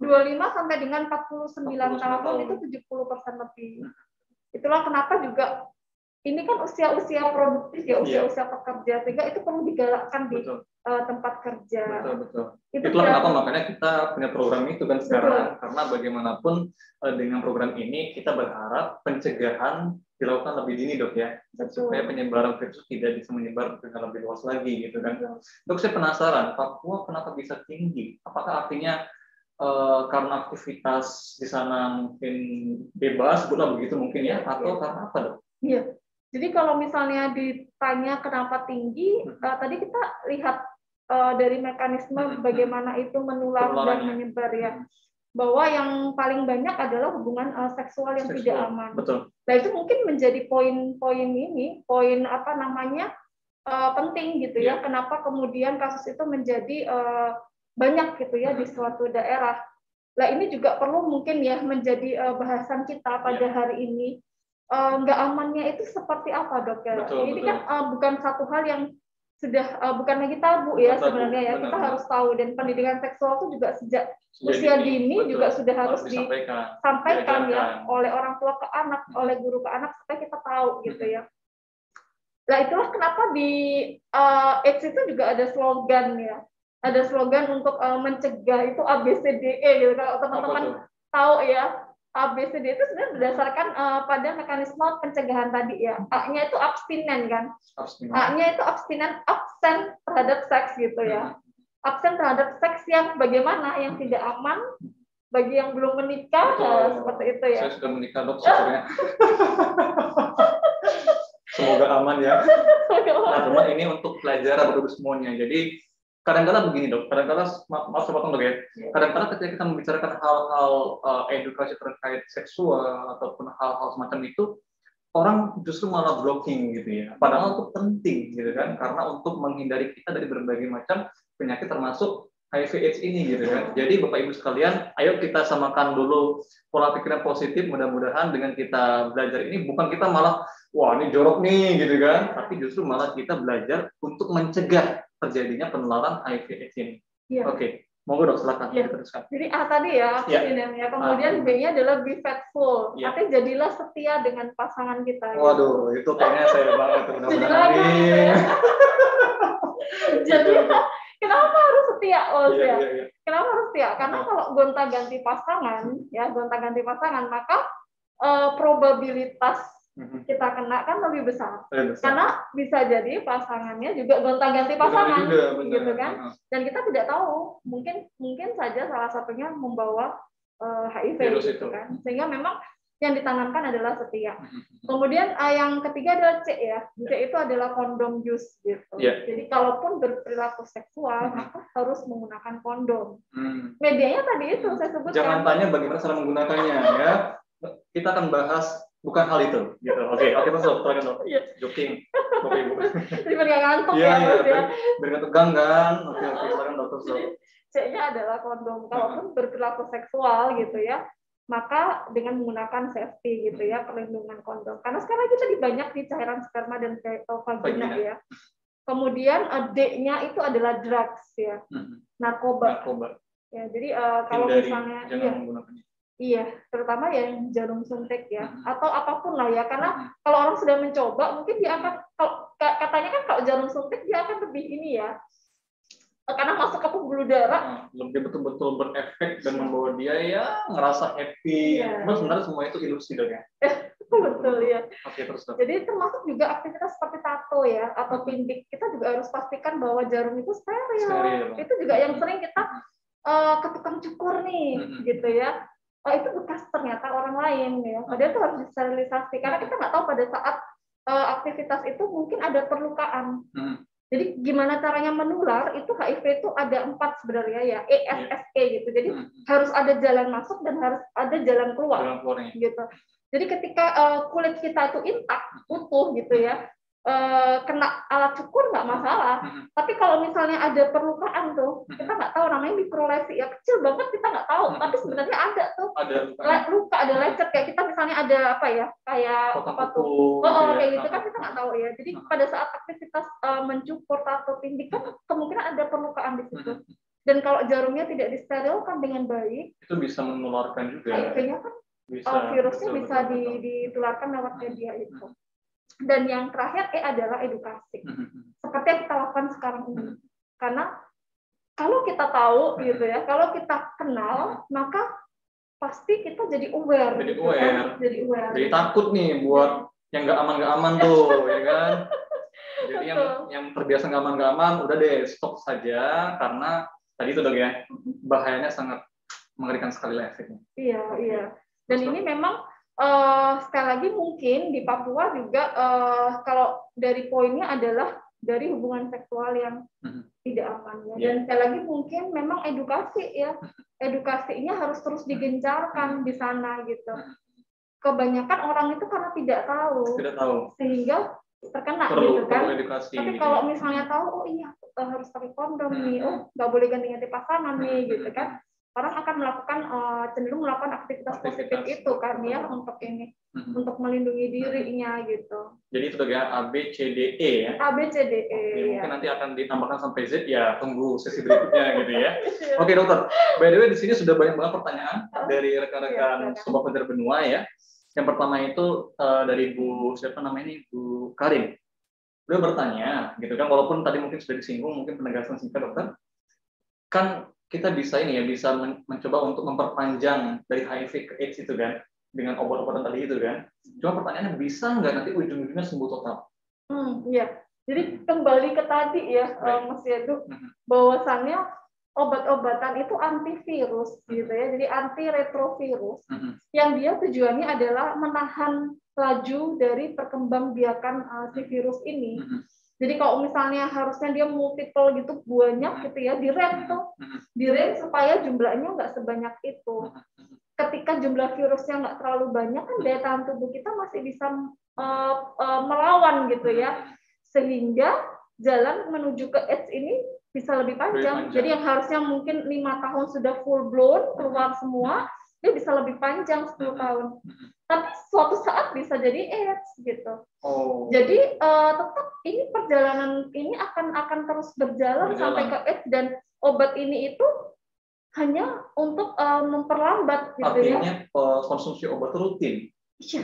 sampai dengan 49 tahun itu 70% lebih. Itulah kenapa juga ini kan usia-usia produktif ya, usia-usia pekerja, sehingga itu perlu digalakkan di tempat kerja. Betul. Itulah kenapa makanya kita punya program itu kan sekarang. Karena bagaimanapun dengan program ini kita berharap pencegahan dilakukan lebih dini, Dok ya, supaya penyebaran virus tidak bisa menyebar dengan lebih luas lagi gitu kan. Dok, saya penasaran, Papua kenapa bisa tinggi? Apakah artinya karena aktivitas di sana mungkin bebas, bukan begitu mungkin ya, atau karena apa, Dok? Iya. Jadi kalau misalnya ditanya kenapa tinggi, tadi kita lihat dari mekanisme bagaimana itu menular dan menyebar ya. Bahwa yang paling banyak adalah hubungan seksual yang tidak aman. Betul. Nah itu mungkin menjadi poin penting gitu ya. Kenapa kemudian kasus itu menjadi banyak gitu ya di suatu daerah. Nah ini juga perlu mungkin ya menjadi bahasan kita pada hari ini. Nggak amannya itu seperti apa, Dok ya? Ini kan bukan satu hal yang bukan lagi tabu ya sebenarnya ya, kita harus tahu, dan pendidikan seksual itu juga sejak usia dini juga sudah harus disampaikan ya oleh orang tua ke anak, oleh guru ke anak, supaya kita tahu gitu ya. Nah itulah kenapa di AIDS itu juga ada slogan ya, ada slogan untuk mencegah itu ABCDE gitu. Kalau teman-teman tahu ya, ABCD itu sebenarnya berdasarkan pada mekanisme pencegahan tadi ya. A-nya itu abstinen kan. A-nya itu abstinen, absen terhadap seks gitu ya. Absen terhadap seks yang bagaimana, yang tidak aman bagi yang belum menikah, seperti itu ya. Saya sudah menikah, Dok, syukurnya. Semoga aman ya. Nah, teman, ini untuk pelajaran untuk semuanya. Jadi kadang-kadang begini, Dok, kadang-kadang, maaf saya potong, Dok ya, kadang-kadang ketika kita membicarakan hal-hal edukasi terkait seksual ataupun hal-hal semacam itu, orang justru malah blocking gitu ya, padahal itu penting gitu kan, karena untuk menghindari kita dari berbagai macam penyakit termasuk HIV/AIDS ini gitu kan. Jadi Bapak Ibu sekalian, ayo kita samakan dulu pola pikir yang positif, mudah-mudahan dengan kita belajar ini, bukan kita malah, wah ini jorok nih gitu kan, tapi justru malah kita belajar untuk mencegah terjadinya penularan HIV/AIDS ini. Ya. Oke, monggo Dok, silakan. Ya. Jadi A tadi ya, ya. Kemudian B-nya adalah be faithful. Ya. Artinya jadilah setia dengan pasangan kita. Waduh, itu kayaknya saya banget mudah-mudahan ini. Jadi kenapa harus setia, ya? Kenapa harus setia? Karena kalau gonta-ganti pasangan, maka probabilitas kita kena kan lebih besar. Karena bisa jadi pasangannya juga gonta-ganti pasangan gitu kan, dan kita tidak tahu, mungkin saja salah satunya membawa HIV gitu kan, sehingga memang yang ditanamkan adalah setia. Kemudian yang ketiga adalah C ya, C itu adalah kondom use gitu. Jadi kalaupun berperilaku seksual maka harus menggunakan kondom. Medianya tadi itu saya sebutkan. Jangan tanya bagaimana cara menggunakannya ya. Kita akan bahas bukan hal itu gitu. Oke, terus Dok. Joking. Bapak Ibu. Jadi biar nggak ngantuk ya. Biar nggak tegang kan. Oke, silakan Dokter. C-nya adalah kondom. Kalaupun berperilaku seksual gitu ya, maka dengan menggunakan safety gitu ya, perlindungan kondom. Karena sekarang kita banyak di cairan sperma dan vagina ya. Kemudian D-nya itu adalah drugs ya, narkoba. Ya, jadi kalau misalnya menggunakannya. Iya, terutama yang jarum suntik ya, atau apapun lah ya, karena kalau orang sudah mencoba, mungkin dia akan, katanya kan kalau jarum suntik dia akan lebih ini ya, karena masuk ke pembuluh darah, lebih betul-betul berefek dan membawa dia ya ngerasa happy. Sebenarnya semua itu ilusi Dok ya. Betul ya. Oke, terus Dok. Jadi termasuk juga aktivitas seperti tato ya, atau tindik, kita juga harus pastikan bahwa jarum itu steril. Itu juga yang sering kita ke tukang cukur nih, gitu ya. Itu bekas ternyata orang lain ya. Padahal itu harus disterilisasi karena kita nggak tahu pada saat aktivitas itu mungkin ada perlukaan. Jadi gimana caranya menular itu HIV itu ada 4 sebenarnya ya, ESSE gitu. Jadi harus ada jalan masuk dan harus ada jalan keluar. Gitu. Jadi ketika kulit kita itu intak, utuh gitu ya, kena alat cukur nggak masalah. Tapi kalau misalnya ada perlukaan tuh, kita nggak tahu, namanya mikrolesi ya, kecil banget kita nggak tahu. Tapi sebenarnya ada tuh luka, ada lecet, kayak kita misalnya ada apa ya, kayak apa tuh, kayak gitu kan kita nggak tahu ya. Jadi pada saat aktivitas mencukur atau tindik kan kemungkinan ada perlukaan di situ. Dan kalau jarumnya tidak disterilkan dengan baik, itu bisa menularkan juga. HIV-nya kan virusnya bisa ditularkan lewat media itu. Dan yang terakhir adalah edukasi. Seperti yang kita lakukan sekarang ini. Karena kalau kita tahu gitu ya, kalau kita kenal, maka pasti kita jadi aware. Jadi takut nih buat yang nggak aman tuh, ya kan? Jadi yang terbiasa nggak aman, udah deh stop saja, karena tadi itu Dok ya, bahayanya sangat mengerikan sekali lah efeknya. Iya. Dan ini memang sekali lagi mungkin di Papua juga kalau dari poinnya adalah dari hubungan seksual yang tidak aman ya. Dan sekali lagi mungkin memang edukasinya harus terus digencarkan di sana gitu. Kebanyakan orang itu karena tidak tahu. Sehingga terkena gitu kan. Tapi kalau misalnya tahu, oh iya harus pakai kondom nih, oh nggak boleh ganti-ganti pasangan nih gitu kan. orang akan melakukan cenderung melakukan aktivitas positif itu kan ya untuk ini, untuk melindungi dirinya gitu. Jadi itu bagian A, B, C, D, E ya? A, B, C, D, E. Oke, mungkin nanti akan ditambahkan sampai Z ya, tunggu sesi berikutnya gitu ya. Oke dokter, by the way di sini sudah banyak banget pertanyaan dari rekan-rekan Sobat Fajar Benua ya. Yang pertama itu dari Bu, siapa namanya ini, Bu Karin. Beliau bertanya gitu kan, walaupun tadi mungkin sudah disinggung, mungkin penegasan singkat dokter, kan kita bisa ini ya, bisa mencoba untuk memperpanjang dari HIV ke AIDS itu kan, dengan obat-obatan tadi itu kan. Cuma pertanyaannya, bisa nggak nanti ujung-ujungnya sembuh total? Iya. Jadi kembali ke tadi ya, Mas Yadu, bahwasannya obat-obatan itu antivirus gitu ya, jadi antiretrovirus, yang dia tujuannya adalah menahan laju dari perkembangbiakan si virus ini. Jadi kalau misalnya harusnya dia multiple gitu, banyak gitu ya, direm supaya jumlahnya nggak sebanyak itu. Ketika jumlah virusnya nggak terlalu banyak, kan daya tahan tubuh kita masih bisa melawan gitu ya, sehingga jalan menuju ke AIDS ini bisa lebih panjang. Jadi yang harusnya mungkin 5 tahun sudah full blown keluar semua, dia bisa lebih panjang 10 tahun. Tapi suatu saat bisa jadi AIDS gitu. Jadi tetap ini perjalanan ini akan terus berjalan sampai ke AIDS, dan obat ini itu hanya untuk memperlambat gitu. Artinya konsumsi obat rutin,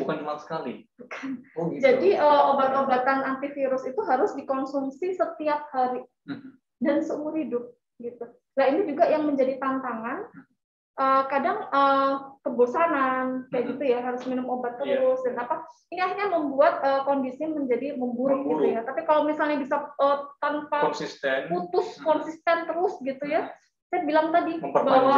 bukan cuma sekali. Bukan. Gitu. Jadi obat-obatan antivirus itu harus dikonsumsi setiap hari dan seumur hidup gitu. Nah ini juga yang menjadi tantangan. Kadang kebosanan kayak gitu ya, harus minum obat terus dan apa, ini akhirnya membuat kondisi menjadi memburuk gitu ya. Tapi kalau misalnya bisa tanpa putus konsisten terus gitu ya, saya bilang tadi bahwa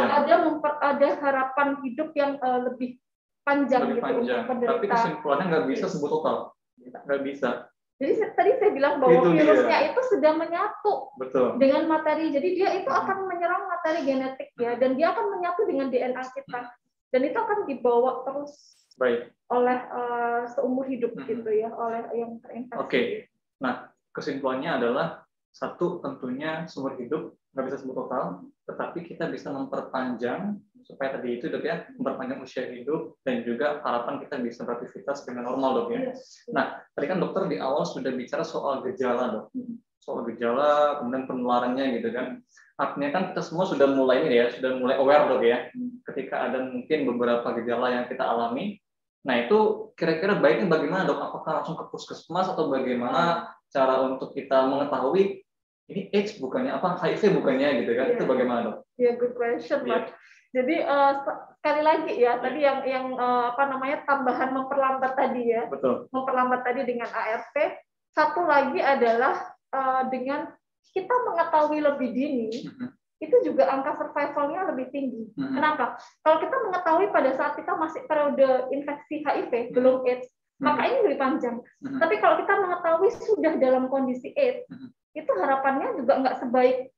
ada harapan hidup yang lebih panjang gitu untuk penderita. Tapi kesimpulannya nggak bisa sembuh total, nggak bisa. Jadi tadi saya bilang bahwa virusnya itu sudah menyatu dengan materi. Jadi dia itu akan menyerang materi genetik ya, dan dia akan menyatu dengan DNA kita. Dan itu akan dibawa terus oleh seumur hidup gitu ya, oleh yang terinfeksi. Oke. Nah, kesimpulannya adalah satu, tentunya seumur hidup nggak bisa sembuh total, tetapi kita bisa memperpanjang supaya tadi itu dok ya, memperpanjang usia hidup dan juga harapan kita bisa beraktivitas dengan normal dok ya. Nah, tadi kan dokter di awal sudah bicara soal gejala dok, soal gejala kemudian penularannya gitu kan. Artinya kan kita semua sudah mulai ini ya, sudah mulai aware dok ya, ketika ada mungkin beberapa gejala yang kita alami. Nah itu kira-kira baiknya bagaimana dok? Apakah langsung ke puskesmas atau bagaimana cara untuk kita mengetahui ini AIDS bukannya apa, HIV bukannya gitu kan? Itu bagaimana dok? Ya, good question Pak. Jadi sekali lagi ya, tadi yang apa namanya, tambahan memperlambat tadi ya. Betul. Memperlambat tadi dengan ART. Satu lagi adalah dengan kita mengetahui lebih dini, itu juga angka survivalnya lebih tinggi. Kenapa? Kalau kita mengetahui pada saat kita masih periode infeksi HIV, belum AIDS, maka ini lebih panjang. Tapi kalau kita mengetahui sudah dalam kondisi AIDS, itu harapannya juga nggak sebaik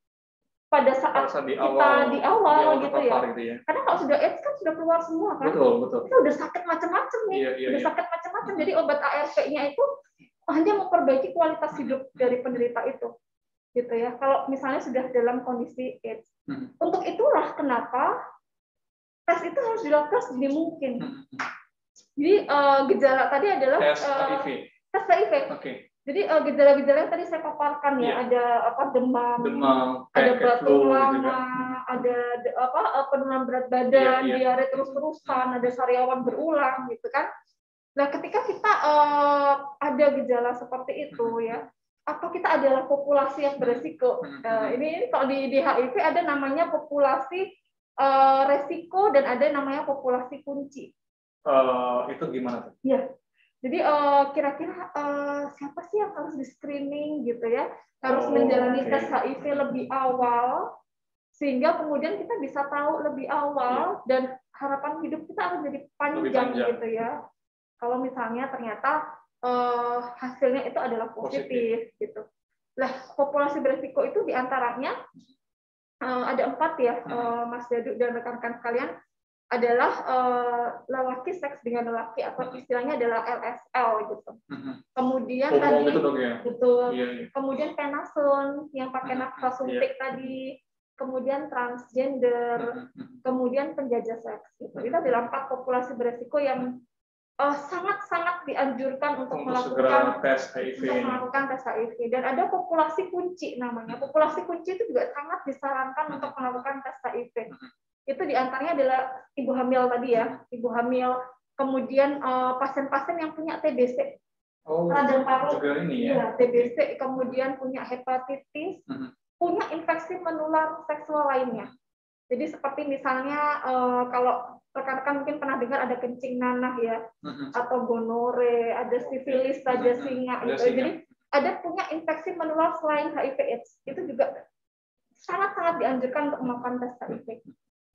pada saat kita di awal gitu ya. Karena kalau sudah AIDS kan sudah keluar semua kan. Betul. Kita udah sakit macam-macam nih. Udah sakit macam-macam. Jadi obat ARV-nya itu hanya memperbaiki kualitas hidup dari penderita itu. Gitu ya. Kalau misalnya sudah dalam kondisi AIDS. Untuk itulah kenapa tes itu harus dilakukan sedini mungkin. Jadi gejala tadi adalah tes HIV. Jadi gejala-gejala yang tadi saya paparkan ya, ada apa, demam, ada batuk lama, ada penurunan berat badan, diare terus-terusan, ada sariawan berulang gitu kan. Nah, ketika kita ada gejala seperti itu ya, atau kita adalah populasi yang beresiko. Ini kalau di HIV ada namanya populasi resiko dan ada namanya populasi kunci. Itu gimana tuh? Ya. Jadi kira-kira siapa sih yang harus di screening gitu ya, harus menjalani tes HIV lebih awal, sehingga kemudian kita bisa tahu lebih awal dan harapan hidup kita akan jadi panjang gitu ya. Kalau misalnya ternyata hasilnya itu adalah positif gitu. Lah populasi beresiko itu diantaranya ada 4 ya, Mas Dadu dan rekan-rekan sekalian, adalah lelaki seks dengan lelaki atau istilahnya adalah LSL gitu. Kemudian tadi betul. Kemudian penasun yang pakai nafas suntik tadi, kemudian transgender, kemudian penjajah seks. Itu adalah 4 populasi beresiko yang sangat-sangat dianjurkan untuk melakukan tes HIV. Dan ada populasi kunci namanya. Populasi kunci itu juga sangat disarankan untuk melakukan tes HIV. Itu diantaranya adalah ibu hamil tadi ya, ibu hamil, kemudian pasien-pasien yang punya TBC, radang paru, TBC, kemudian punya hepatitis, punya infeksi menular seksual lainnya. Jadi seperti misalnya kalau rekan-rekan mungkin pernah dengar ada kencing nanah ya, atau gonore, ada sifilis, ada singa, gitu. Jadi ada punya infeksi menular selain HIV/AIDS, itu juga sangat-sangat dianjurkan untuk melakukan tes HIV.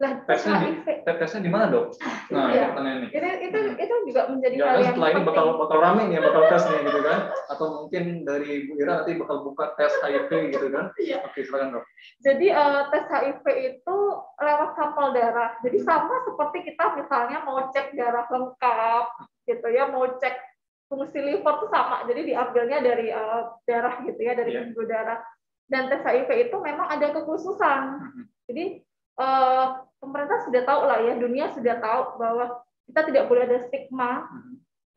Lah, tesnya di mana, Dok? Nah, iya. Itu juga menjadi hal yang setelah ini bakal rame nih, bakal tes nih gitu kan? Atau mungkin dari Bu Ira nanti bakal buka tes HIV gitu kan? Iya. Oke, silakan, Dok. Jadi tes HIV itu lewat sampel darah. Jadi sama seperti kita misalnya mau cek darah lengkap gitu ya, mau cek fungsi liver itu sama. Jadi diambilnya dari darah gitu ya, dari pembuluh darah. Dan tes HIV itu memang ada kekhususan. Jadi pemerintah sudah tahu lah ya, dunia sudah tahu bahwa kita tidak boleh ada stigma,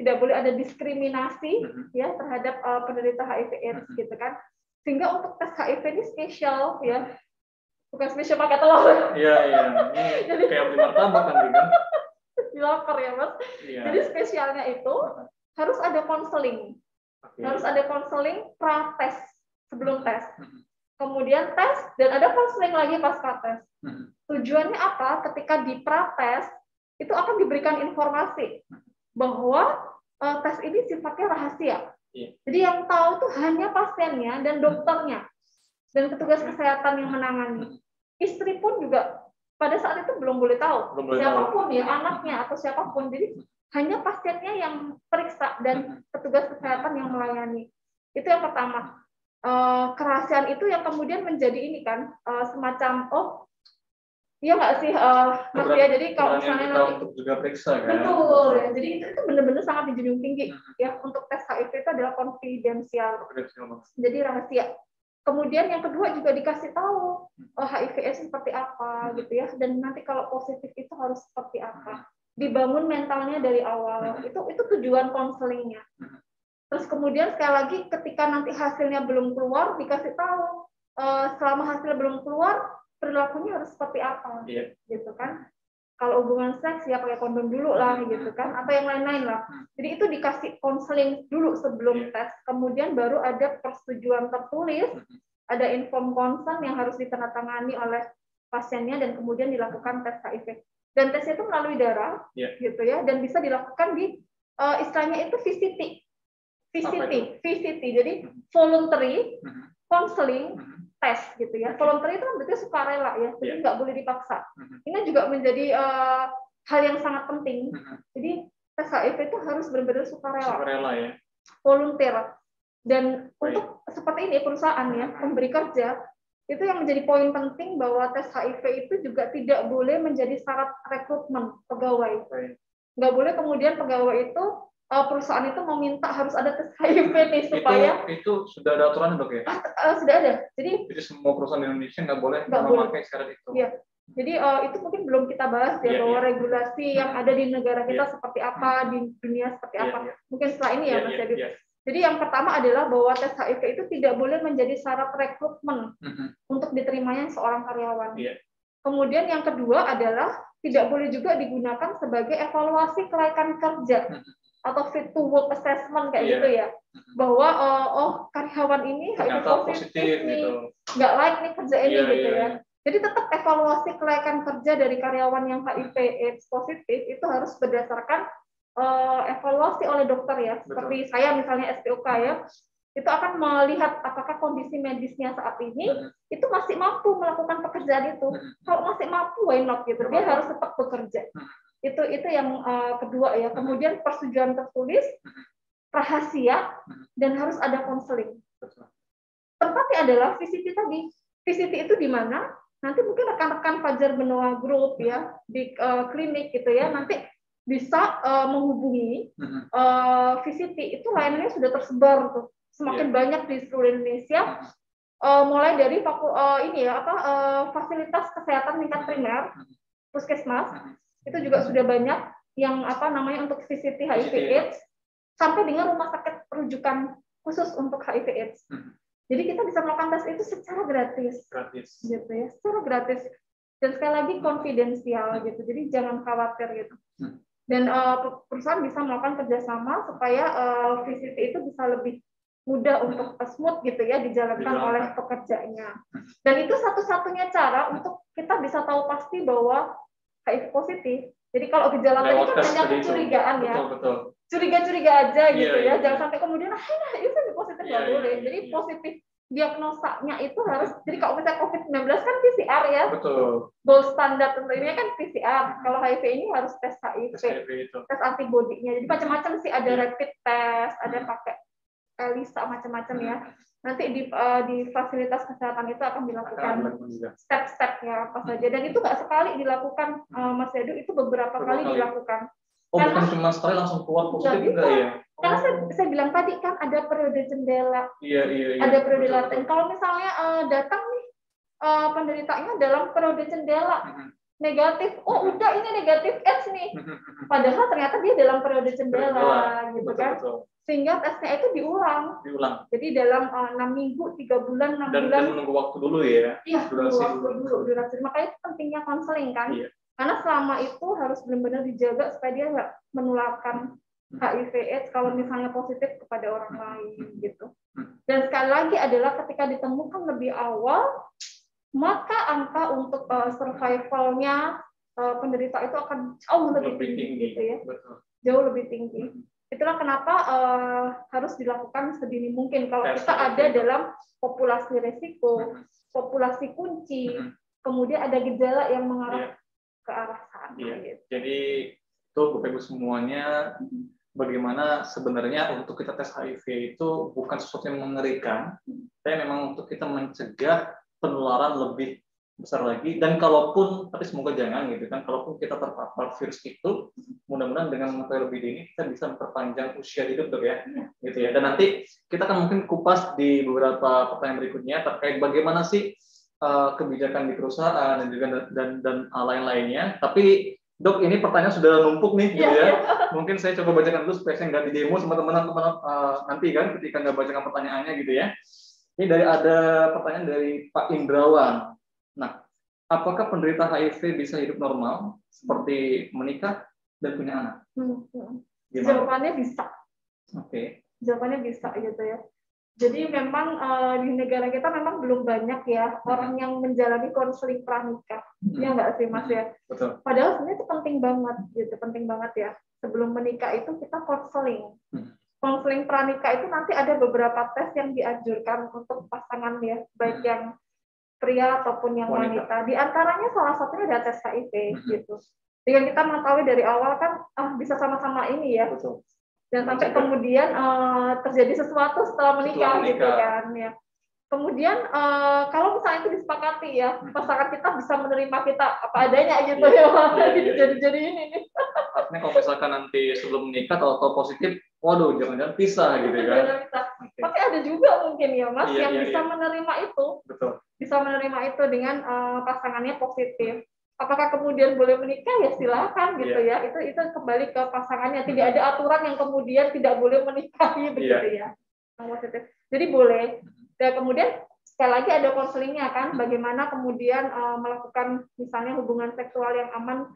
tidak boleh ada diskriminasi ya terhadap penderita HIV/AIDS gitu kan. Sehingga untuk tes HIV ini spesial ya, bukan spesial pakai telur. Iya. Jadi kayak beli martabak kan juga. Lapar ya Mas. Iya. Jadi spesialnya itu harus ada konseling, harus ada konseling pra-tes sebelum tes. Kemudian tes dan ada konseling lagi pasca tes. Tujuannya apa? Ketika di pra-tes itu akan diberikan informasi bahwa tes ini sifatnya rahasia. Jadi yang tahu tuh hanya pasiennya dan dokternya dan petugas kesehatan yang menangani. Istri pun juga pada saat itu belum boleh tahu. Siapapun ya, anaknya atau siapapun. Jadi hanya pasiennya yang periksa dan petugas kesehatan yang melayani. Itu yang pertama. Kerahasiaan itu yang kemudian menjadi ini kan semacam iya nggak sih Mas ya, jadi kalau misalnya nanti untuk juga periksa kan, betul ya, jadi itu benar-benar sangat dijunjung tinggi ya, untuk tes HIV itu adalah konfidensial, jadi rahasia. Kemudian yang kedua juga dikasih tahu HIV/AIDS seperti apa gitu ya, dan nanti kalau positif itu harus seperti apa, dibangun mentalnya dari awal, itu tujuan konselingnya. Terus kemudian sekali lagi ketika nanti hasilnya belum keluar dikasih tahu selama hasil belum keluar perilakunya harus seperti apa, gitu kan? Kalau hubungan seks ya pakai kondom dulu lah, gitu kan? Atau yang lain-lain lah. Jadi itu dikasih konseling dulu sebelum tes, kemudian baru ada persetujuan tertulis, ada inform consent yang harus ditandatangani oleh pasiennya dan kemudian dilakukan tes HIV. Dan tesnya itu melalui darah, gitu ya, dan bisa dilakukan di istilahnya itu VCT, jadi voluntary counseling test gitu ya. Voluntary itu kan berarti sukarela ya, jadi nggak boleh dipaksa. Ini juga menjadi hal yang sangat penting. Jadi tes HIV itu harus benar-benar sukarela ya. Volunteer. Dan untuk seperti ini perusahaan ya, pemberi kerja, itu yang menjadi poin penting bahwa tes HIV itu juga tidak boleh menjadi syarat rekrutmen pegawai. Nggak boleh kemudian pegawai itu perusahaan itu meminta harus ada tes HIV nih supaya itu sudah ada aturan, Dok ya? Sudah ada. Jadi semua perusahaan di Indonesia nggak boleh memakai syarat itu. Iya. Jadi itu mungkin belum kita bahas ya, bahwa regulasi yang ada di negara kita seperti apa, di dunia seperti apa. Mungkin setelah ini ya Mas Yadid. Jadi yang pertama adalah bahwa tes HIV itu tidak boleh menjadi syarat rekrutmen untuk diterimanya seorang karyawan. Kemudian yang kedua adalah tidak boleh juga digunakan sebagai evaluasi kelaikan kerja atau fit to work assessment kayak gitu ya, bahwa karyawan ini HIV positif nih, nggak like nih kerja ini gitu ya. Jadi tetap evaluasi kelaikan kerja dari karyawan yang HIV/AIDS positif itu harus berdasarkan evaluasi oleh dokter ya. Seperti saya misalnya SPOK ya, itu akan melihat apakah kondisi medisnya saat ini itu masih mampu melakukan pekerjaan itu. Kalau masih mampu, why not gitu. Dia harus tetap bekerja. Itu yang kedua ya. Kemudian persetujuan tertulis, rahasia, dan harus ada konseling. Tempatnya adalah VCT tadi. VCT itu di mana? Nanti mungkin rekan-rekan Fajar Benoa Group ya di klinik gitu ya. Nanti bisa menghubungi VCT, itu layanannya sudah tersebar tuh. Semakin banyak di seluruh Indonesia. mulai dari fasilitas kesehatan tingkat primer, puskesmas, itu juga sudah banyak yang untuk VCT HIV/AIDS, sampai dengan rumah sakit rujukan khusus untuk HIV/AIDS. Jadi kita bisa melakukan tes itu secara gratis, gitu ya, secara gratis. Dan sekali lagi konfidensial gitu, jadi jangan khawatir gitu. Dan perusahaan bisa melakukan kerjasama supaya VCT itu bisa lebih mudah untuk smooth gitu ya dijalankan oleh pekerjanya. Dan itu satu-satunya cara untuk kita bisa tahu pasti bahwa HIV positif. Jadi kalau gejala tadi kan hanya kecurigaan ya, curiga-curiga aja gitu ya, jangan sampai kemudian itu positif nggak boleh. Jadi positif diagnosanya itu harus, jadi kalau misalnya COVID-19 kan PCR ya, gold standar tentunya kan PCR. Kalau HIV ini harus tes HIV, tes antibodinya. Jadi macam-macam sih, ada rapid test, ada pakai ELISA macam-macam ya. Nanti di fasilitas kesehatan itu akan dilakukan step-stepnya apa saja. Dan itu nggak sekali dilakukan, Mas Edu, itu beberapa kali dilakukan. Karena, bukan cuma sekali langsung keluar positif enggak ya? Karena saya bilang tadi kan ada periode jendela, ada periode laten. Kalau misalnya datang nih penderitanya dalam periode jendela negatif, udah ini negatif AIDS nih, padahal ternyata dia dalam periode jendela gitu kan. Sehingga tesnya itu diulang. Jadi dalam 6 minggu, 3 bulan, 6 bulan. Dan menunggu waktu dulu ya? Iya, durasi. Makanya itu pentingnya konseling kan. Iya. Karena selama itu harus benar-benar dijaga supaya dia nggak menularkan HIV/AIDS kalau misalnya positif kepada orang lain gitu. Dan sekali lagi adalah ketika ditemukan lebih awal, maka angka untuk survivalnya penderita itu akan jauh lebih tinggi gitu ya. Jauh lebih tinggi. Itulah kenapa harus dilakukan sedini mungkin. Kalau kita ada dalam populasi resiko, populasi kunci, kemudian ada gejala yang mengarah ke arah sana. Gitu. Jadi itu Bapak Ibu semuanya, bagaimana sebenarnya untuk kita tes HIV itu bukan sesuatu yang mengerikan, tapi memang untuk kita mencegah penularan lebih besar lagi. Dan kalaupun, tapi semoga jangan gitu kan, kalaupun kita terpapar virus itu, mudah-mudahan dengan mengetahui lebih dini kita bisa memperpanjang usia hidup tuh ya, gitu ya. Dan nanti kita akan mungkin kupas di beberapa pertanyaan berikutnya terkait bagaimana sih kebijakan di perusahaan dan juga dan lain-lainnya. Tapi Dok, ini pertanyaan sudah numpuk nih, gitu ya. Mungkin saya coba bacakan dulu supaya saya nggak di demo sama teman-teman nanti kan, ketika nggak bacakan pertanyaannya gitu ya. Ini ada pertanyaan dari Pak Indrawan. Nah, apakah penderita HIV bisa hidup normal seperti menikah dan punya anak? Jawabannya bisa. Oke. Jawabannya bisa gitu ya. Jadi memang di negara kita memang belum banyak ya orang yang menjalani konseling pranikah, ya nggak sih Mas ya? Betul. Padahal sebenarnya itu penting banget, gitu, penting banget ya. Sebelum menikah itu kita konseling. Konseling pranikah itu nanti ada beberapa tes yang dianjurkan untuk pasangan ya, baik yang pria ataupun yang wanita. Di antaranya salah satunya ada tes HIV gitu. Dengan kita mengetahui dari awal kan bisa sama-sama ini ya. Betul. Dan sampai kemudian terjadi sesuatu setelah menikah gitu kan ya. Kemudian kalau misalnya itu disepakati ya, pasangan kita bisa menerima kita apa adanya gitu ya. Jadi ini nih. Artinya kalau misalkan nanti sebelum menikah atau positif, waduh jangan-jangan pisah gitu kan. Tapi ada juga mungkin ya Mas yang bisa menerima itu. Betul. Bisa menerima itu dengan pasangannya positif. Apakah kemudian boleh menikah ya silakan gitu ya. Itu kembali ke pasangannya. Tidak ada aturan yang kemudian tidak boleh menikahi begitu ya. Positif. Jadi boleh. Dan kemudian sekali lagi ada konselingnya kan. Bagaimana kemudian melakukan misalnya hubungan seksual yang aman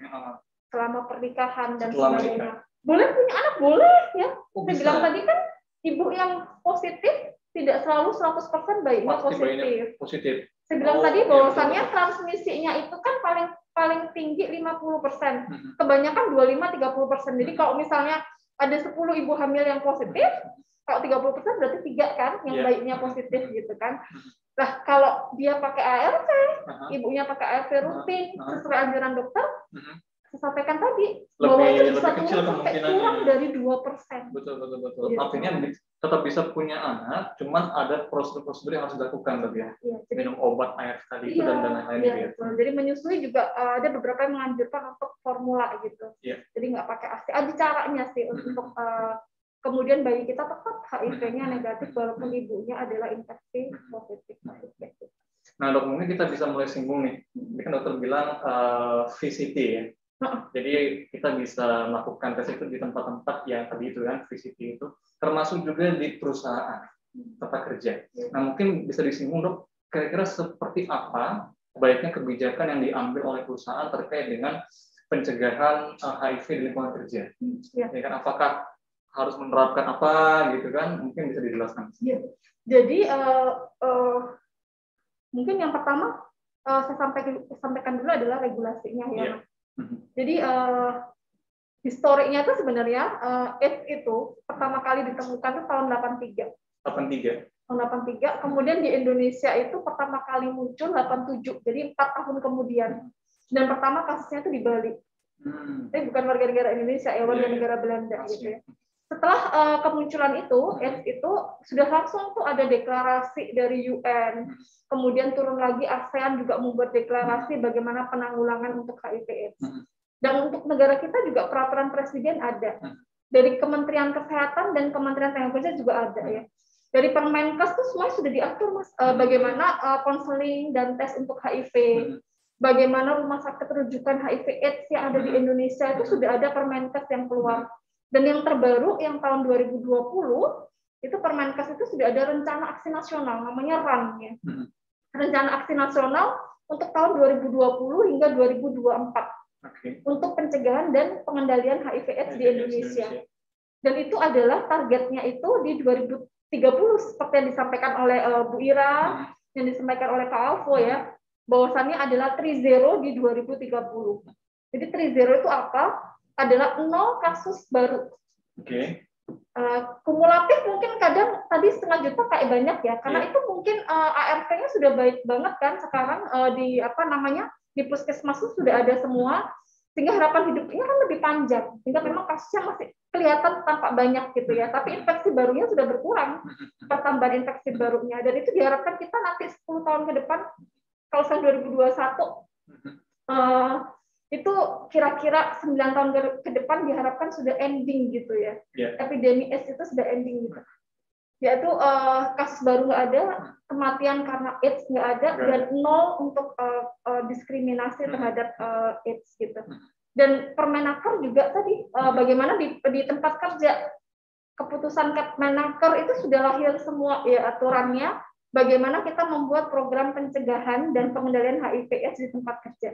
selama pernikahan dan sebagainya. Boleh punya anak boleh ya. Saya bilang tadi kan ibu yang positif tidak selalu 100% bayinya positif. Saya bilang tadi bahwasannya transmisinya itu kan paling tinggi 50%. Kebanyakan 25-30%. Jadi kalau misalnya ada 10 ibu hamil yang positif, kalau 30% berarti 3 kan yang bayinya positif gitu kan. Nah, kalau dia pakai ARV, ibunya pakai ARV rutin sesuai anjuran dokter, saya sampaikan tadi bahwa itu bisa turun sampai kurang dari 2%. Betul. Gitu. Artinya tetap bisa punya anak, cuman ada prosedur-prosedur yang harus dilakukan tadi ya. Minum obat ARV tadi itu dan lain-lain gitu. Jadi menyusui juga ada beberapa yang menganjurkan untuk formula gitu. Jadi nggak pakai ASI. Ada caranya sih untuk kemudian bayi kita tetap HIV-nya negatif walaupun ibunya adalah infeksi positif. Nah dok, mungkin kita bisa mulai singgung nih. Ini kan dokter bilang VCT ya. Jadi kita bisa melakukan tes itu di tempat-tempat yang tadi itu kan VCT itu, termasuk juga di perusahaan tempat kerja. Nah mungkin bisa disinggung dok, kira-kira seperti apa baiknya kebijakan yang diambil oleh perusahaan terkait dengan pencegahan HIV di lingkungan kerja? Ya kan, apakah harus menerapkan apa gitu kan? Mungkin bisa dijelaskan. Ya. Jadi mungkin yang pertama saya sampaikan dulu adalah regulasinya ya. Jadi historinya itu sebenarnya AIDS itu pertama kali ditemukan itu tahun 83. Tahun 83. Kemudian di Indonesia itu pertama kali muncul 87. Jadi 4 tahun kemudian. Dan pertama kasusnya itu di Bali. Tapi bukan warga negara Indonesia, ya warga negara Belanda gitu ya. Setelah kemunculan itu, AIDS itu sudah langsung tuh ada deklarasi dari UN. Kemudian turun lagi ASEAN juga membuat deklarasi bagaimana penanggulangan untuk HIV/AIDS. Dan untuk negara kita juga peraturan presiden ada. Dari Kementerian Kesehatan dan Kementerian Tenaga Kerja juga ada ya. Dari Permenkes itu semua sudah diatur Mas, bagaimana konseling dan tes untuk HIV. Bagaimana rumah sakit rujukan HIV/AIDS yang ada di Indonesia itu sudah ada Permenkes yang keluar. Dan yang terbaru yang tahun 2020 itu Permenkes itu sudah ada rencana aksi nasional namanya RAN ya. Rencana aksi nasional untuk tahun 2020 hingga 2024 untuk pencegahan dan pengendalian HIV/AIDS di Indonesia. Dan itu adalah targetnya itu di 2030 seperti yang disampaikan oleh Bu Ira, yang disampaikan oleh Kak Alvo ya, bahwasannya adalah 3-0 di 2030. Jadi 3-0 itu apa? Adalah 0 kasus baru. Kumulatif mungkin kadang tadi 500 juta kayak banyak ya, karena itu mungkin ART-nya sudah baik banget kan sekarang di di puskesmas itu sudah ada semua, sehingga harapan hidupnya kan lebih panjang, sehingga memang kasusnya masih kelihatan tampak banyak gitu ya, tapi infeksi barunya sudah berkurang, pertambahan infeksi barunya, dan itu diharapkan kita nanti 10 tahun ke depan, kalau sampai 2021 itu kira-kira 9 tahun ke depan diharapkan sudah ending gitu ya. Epidemi AIDS itu sudah ending gitu. Yaitu kasus baru nggak ada, kematian karena AIDS nggak ada, dan 0 untuk diskriminasi terhadap AIDS gitu. Dan Permenaker juga tadi bagaimana di tempat kerja, keputusan Permenaker itu sudah lahir semua ya aturannya, bagaimana kita membuat program pencegahan dan pengendalian HIV/AIDS di tempat kerja.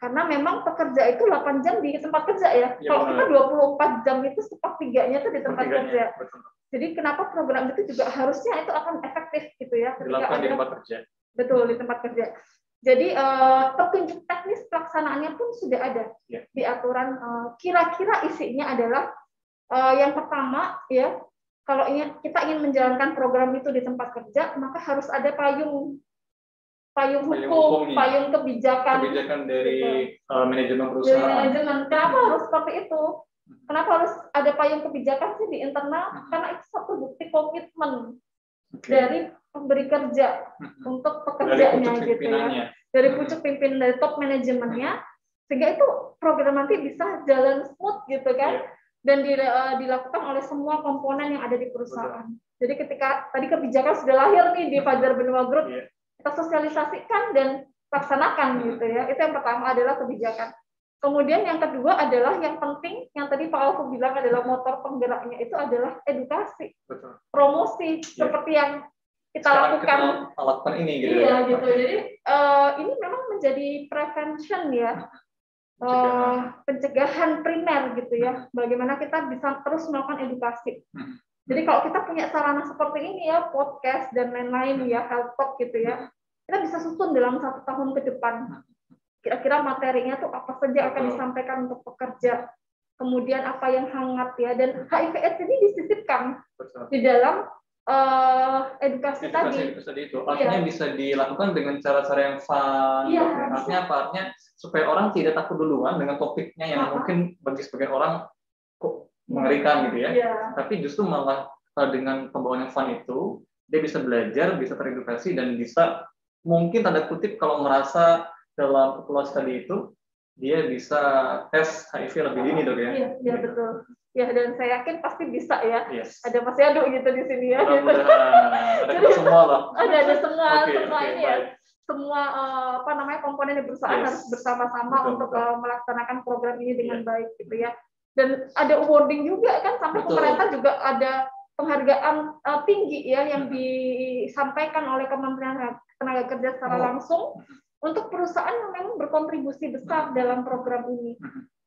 Karena memang pekerja itu 8 jam di tempat kerja ya. Kalau kita 24 jam itu sepertiganya itu di tempat kerja. Jadi kenapa program itu juga harusnya itu akan efektif gitu ya. Dilakukan di tempat kerja. Betul, di tempat kerja. Jadi petunjuk teknis pelaksanaannya pun sudah ada di aturan. Kira-kira isinya adalah yang pertama ya, kalau kita ingin menjalankan program itu di tempat kerja, maka harus ada payung hukum, payung kebijakan dari manajemen perusahaan. Kenapa harus seperti itu? Kenapa harus ada payung kebijakan sih di internal? Karena itu satu bukti komitmen dari pemberi kerja untuk pekerjaannya gitu ya. Dari pucuk pimpinan, dari top manajemennya, sehingga itu program nanti bisa jalan smooth gitu kan, dan dilakukan oleh semua komponen yang ada di perusahaan. Jadi ketika tadi kebijakan sudah lahir nih di Fajar Benua Group, kita sosialisasikan dan laksanakan gitu ya. Itu yang pertama adalah kebijakan. Kemudian yang kedua adalah yang penting, yang tadi Pak Alfu bilang adalah motor penggeraknya itu adalah edukasi, promosi seperti yang kita lakukan. Kita lakukan ini gitu. Iya gitu. Jadi ini memang menjadi prevention ya, pencegahan primer gitu ya. Bagaimana kita bisa terus melakukan edukasi. Jadi kalau kita punya sarana seperti ini ya, podcast dan lain-lain ya, health talk gitu ya, kita bisa susun dalam 1 tahun ke depan. Kira-kira materinya tuh apa saja akan disampaikan untuk pekerja, kemudian apa yang hangat ya, dan HIV/AIDS ini disisipkan di dalam edukasi tadi. Itu artinya bisa dilakukan dengan cara-cara yang fun. Artinya apa? Artinya supaya orang tidak takut duluan dengan topiknya yang mungkin bagi sebagian orang kok mengerikan gitu ya. Tapi justru malah dengan pembawaan yang fun itu dia bisa belajar, bisa teredukasi, dan bisa mungkin tanda kutip kalau merasa dalam populasi tadi itu dia bisa tes HIV lebih dini, Dok, ya? Iya, betul. Ya, dan saya yakin pasti bisa ya. Yes. Ada Mas Yadu gitu di sini ya. Gitu. Ada kita semua lah. Ada semua ini baik. ya. Semua komponen di perusahaan harus bersama-sama untuk melaksanakan program ini dengan baik gitu ya. Dan ada awarding juga kan, sampai pemerintah juga ada penghargaan tinggi ya yang disampaikan oleh Kementerian Tenaga Kerja secara langsung untuk perusahaan yang memang berkontribusi besar dalam program ini.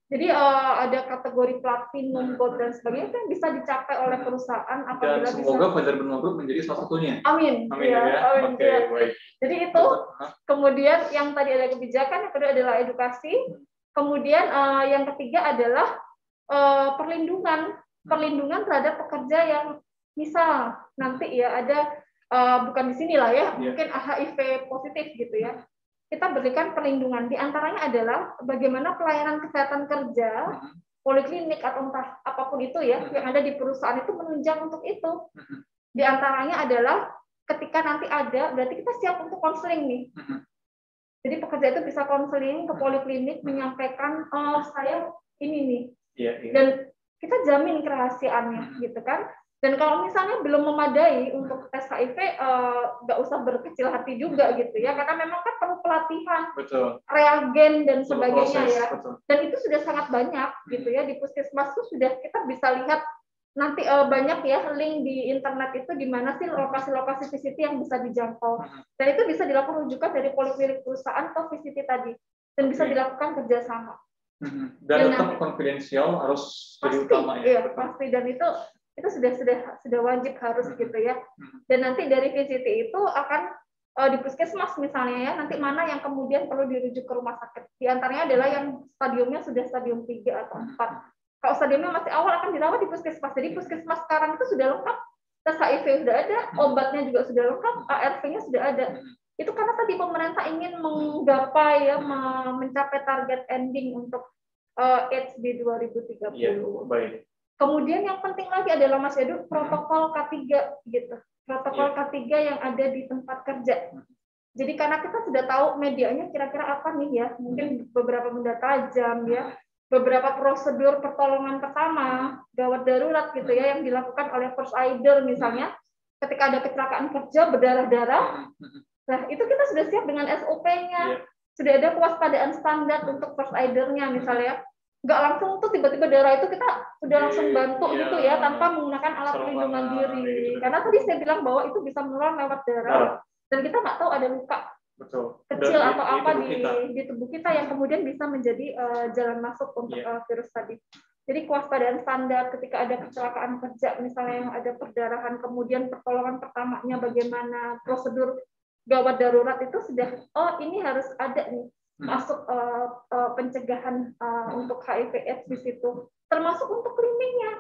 Jadi ada kategori platinum, gold dan sebagainya yang bisa dicapai oleh perusahaan apabila dan semoga Fajar Benua Group menjadi salah satunya. Amin. Amin ya. Amin. Oke, baik. Jadi itu kemudian yang tadi ada kebijakan, yang kedua adalah edukasi, kemudian yang ketiga adalah perlindungan terhadap pekerja yang misal nanti ya ada bukan di sini lah ya, mungkin HIV positif gitu ya. Kita berikan perlindungan, diantaranya adalah bagaimana pelayanan kesehatan kerja, poliklinik atau entah apapun itu ya, yang ada di perusahaan itu menunjang untuk itu. Diantaranya adalah ketika nanti ada, berarti kita siap untuk konseling nih. Jadi pekerja itu bisa konseling ke poliklinik, menyampaikan, saya ini nih. Dan kita jamin kerahasiaannya, gitu kan. Dan kalau misalnya belum memadai untuk tes HIV, nggak usah berkecil hati juga gitu ya, karena memang kan perlu pelatihan, reagen dan sebagainya ya. Dan itu sudah sangat banyak gitu ya, di puskesmas itu sudah kita bisa lihat nanti banyak ya link di internet itu di mana sih lokasi-lokasi VCT yang bisa dijangkau. Dan itu bisa dilakukan rujukan dari poliklinik perusahaan atau VCT tadi, dan bisa dilakukan kerjasama. Dan tetap konfidensial harus jadi utama ya. Iya, pasti, dan itu sudah wajib harus gitu ya. Dan nanti dari VCT itu akan di puskesmas misalnya ya, nanti mana yang kemudian perlu dirujuk ke rumah sakit. Di antaranya adalah yang stadiumnya sudah stadium 3 atau 4. Kalau stadiumnya masih awal akan dirawat di puskesmas. Jadi puskesmas sekarang itu sudah lengkap, tes HIV sudah ada, obatnya juga sudah lengkap, ARV-nya sudah ada. Itu karena tadi pemerintah ingin menggapai ya, mencapai target ending untuk AIDS di 2030. Iya, baik. Kemudian yang penting lagi adalah Mas Yadu, protokol K3 gitu. Protokol K3 yang ada di tempat kerja. Jadi karena kita sudah tahu medianya kira-kira apa nih ya, mungkin beberapa benda tajam ya, beberapa prosedur pertolongan pertama, gawat darurat gitu ya, yang dilakukan oleh first aider misalnya, ketika ada kecelakaan kerja berdarah-darah. Nah, itu kita sudah siap dengan SOP-nya. Sudah ada kewaspadaan standar untuk first aider-nya misalnya. Nggak langsung tuh tiba-tiba darah itu kita sudah langsung bantu gitu ya, tanpa menggunakan alat pelindungan diri. Karena tadi saya bilang bahwa itu bisa menular lewat darah. Dan kita nggak tahu ada luka kecil atau apa di tubuh kita yang kemudian bisa menjadi jalan masuk untuk virus tadi. Jadi kewaspadaan standar ketika ada kecelakaan kerja, misalnya yang ada perdarahan, kemudian pertolongan pertamanya bagaimana, prosedur gawat darurat itu sudah, ini harus ada nih, masuk pencegahan untuk HIV/AIDS di situ, termasuk untuk cleaning-nya.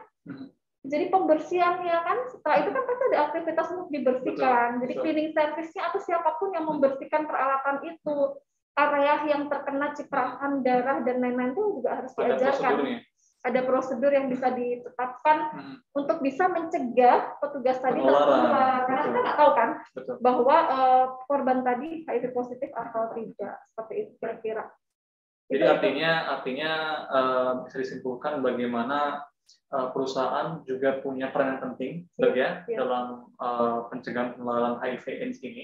Jadi pembersihannya kan, setelah itu kan pasti ada aktivitas untuk dibersihkan. Jadi cleaning service-nya atau siapapun yang membersihkan peralatan itu, area yang terkena cipratan darah dan lain-lain itu juga harus diajarkan. Ada prosedur yang bisa ditetapkan untuk bisa mencegah petugas tadi tertular. Karena kita nggak tahu kan bahwa korban tadi HIV positif atau tidak, seperti itu kira-kira. Jadi artinya bisa disimpulkan bagaimana perusahaan juga punya peran yang penting dalam pencegahan penularan HIV/AIDS ini,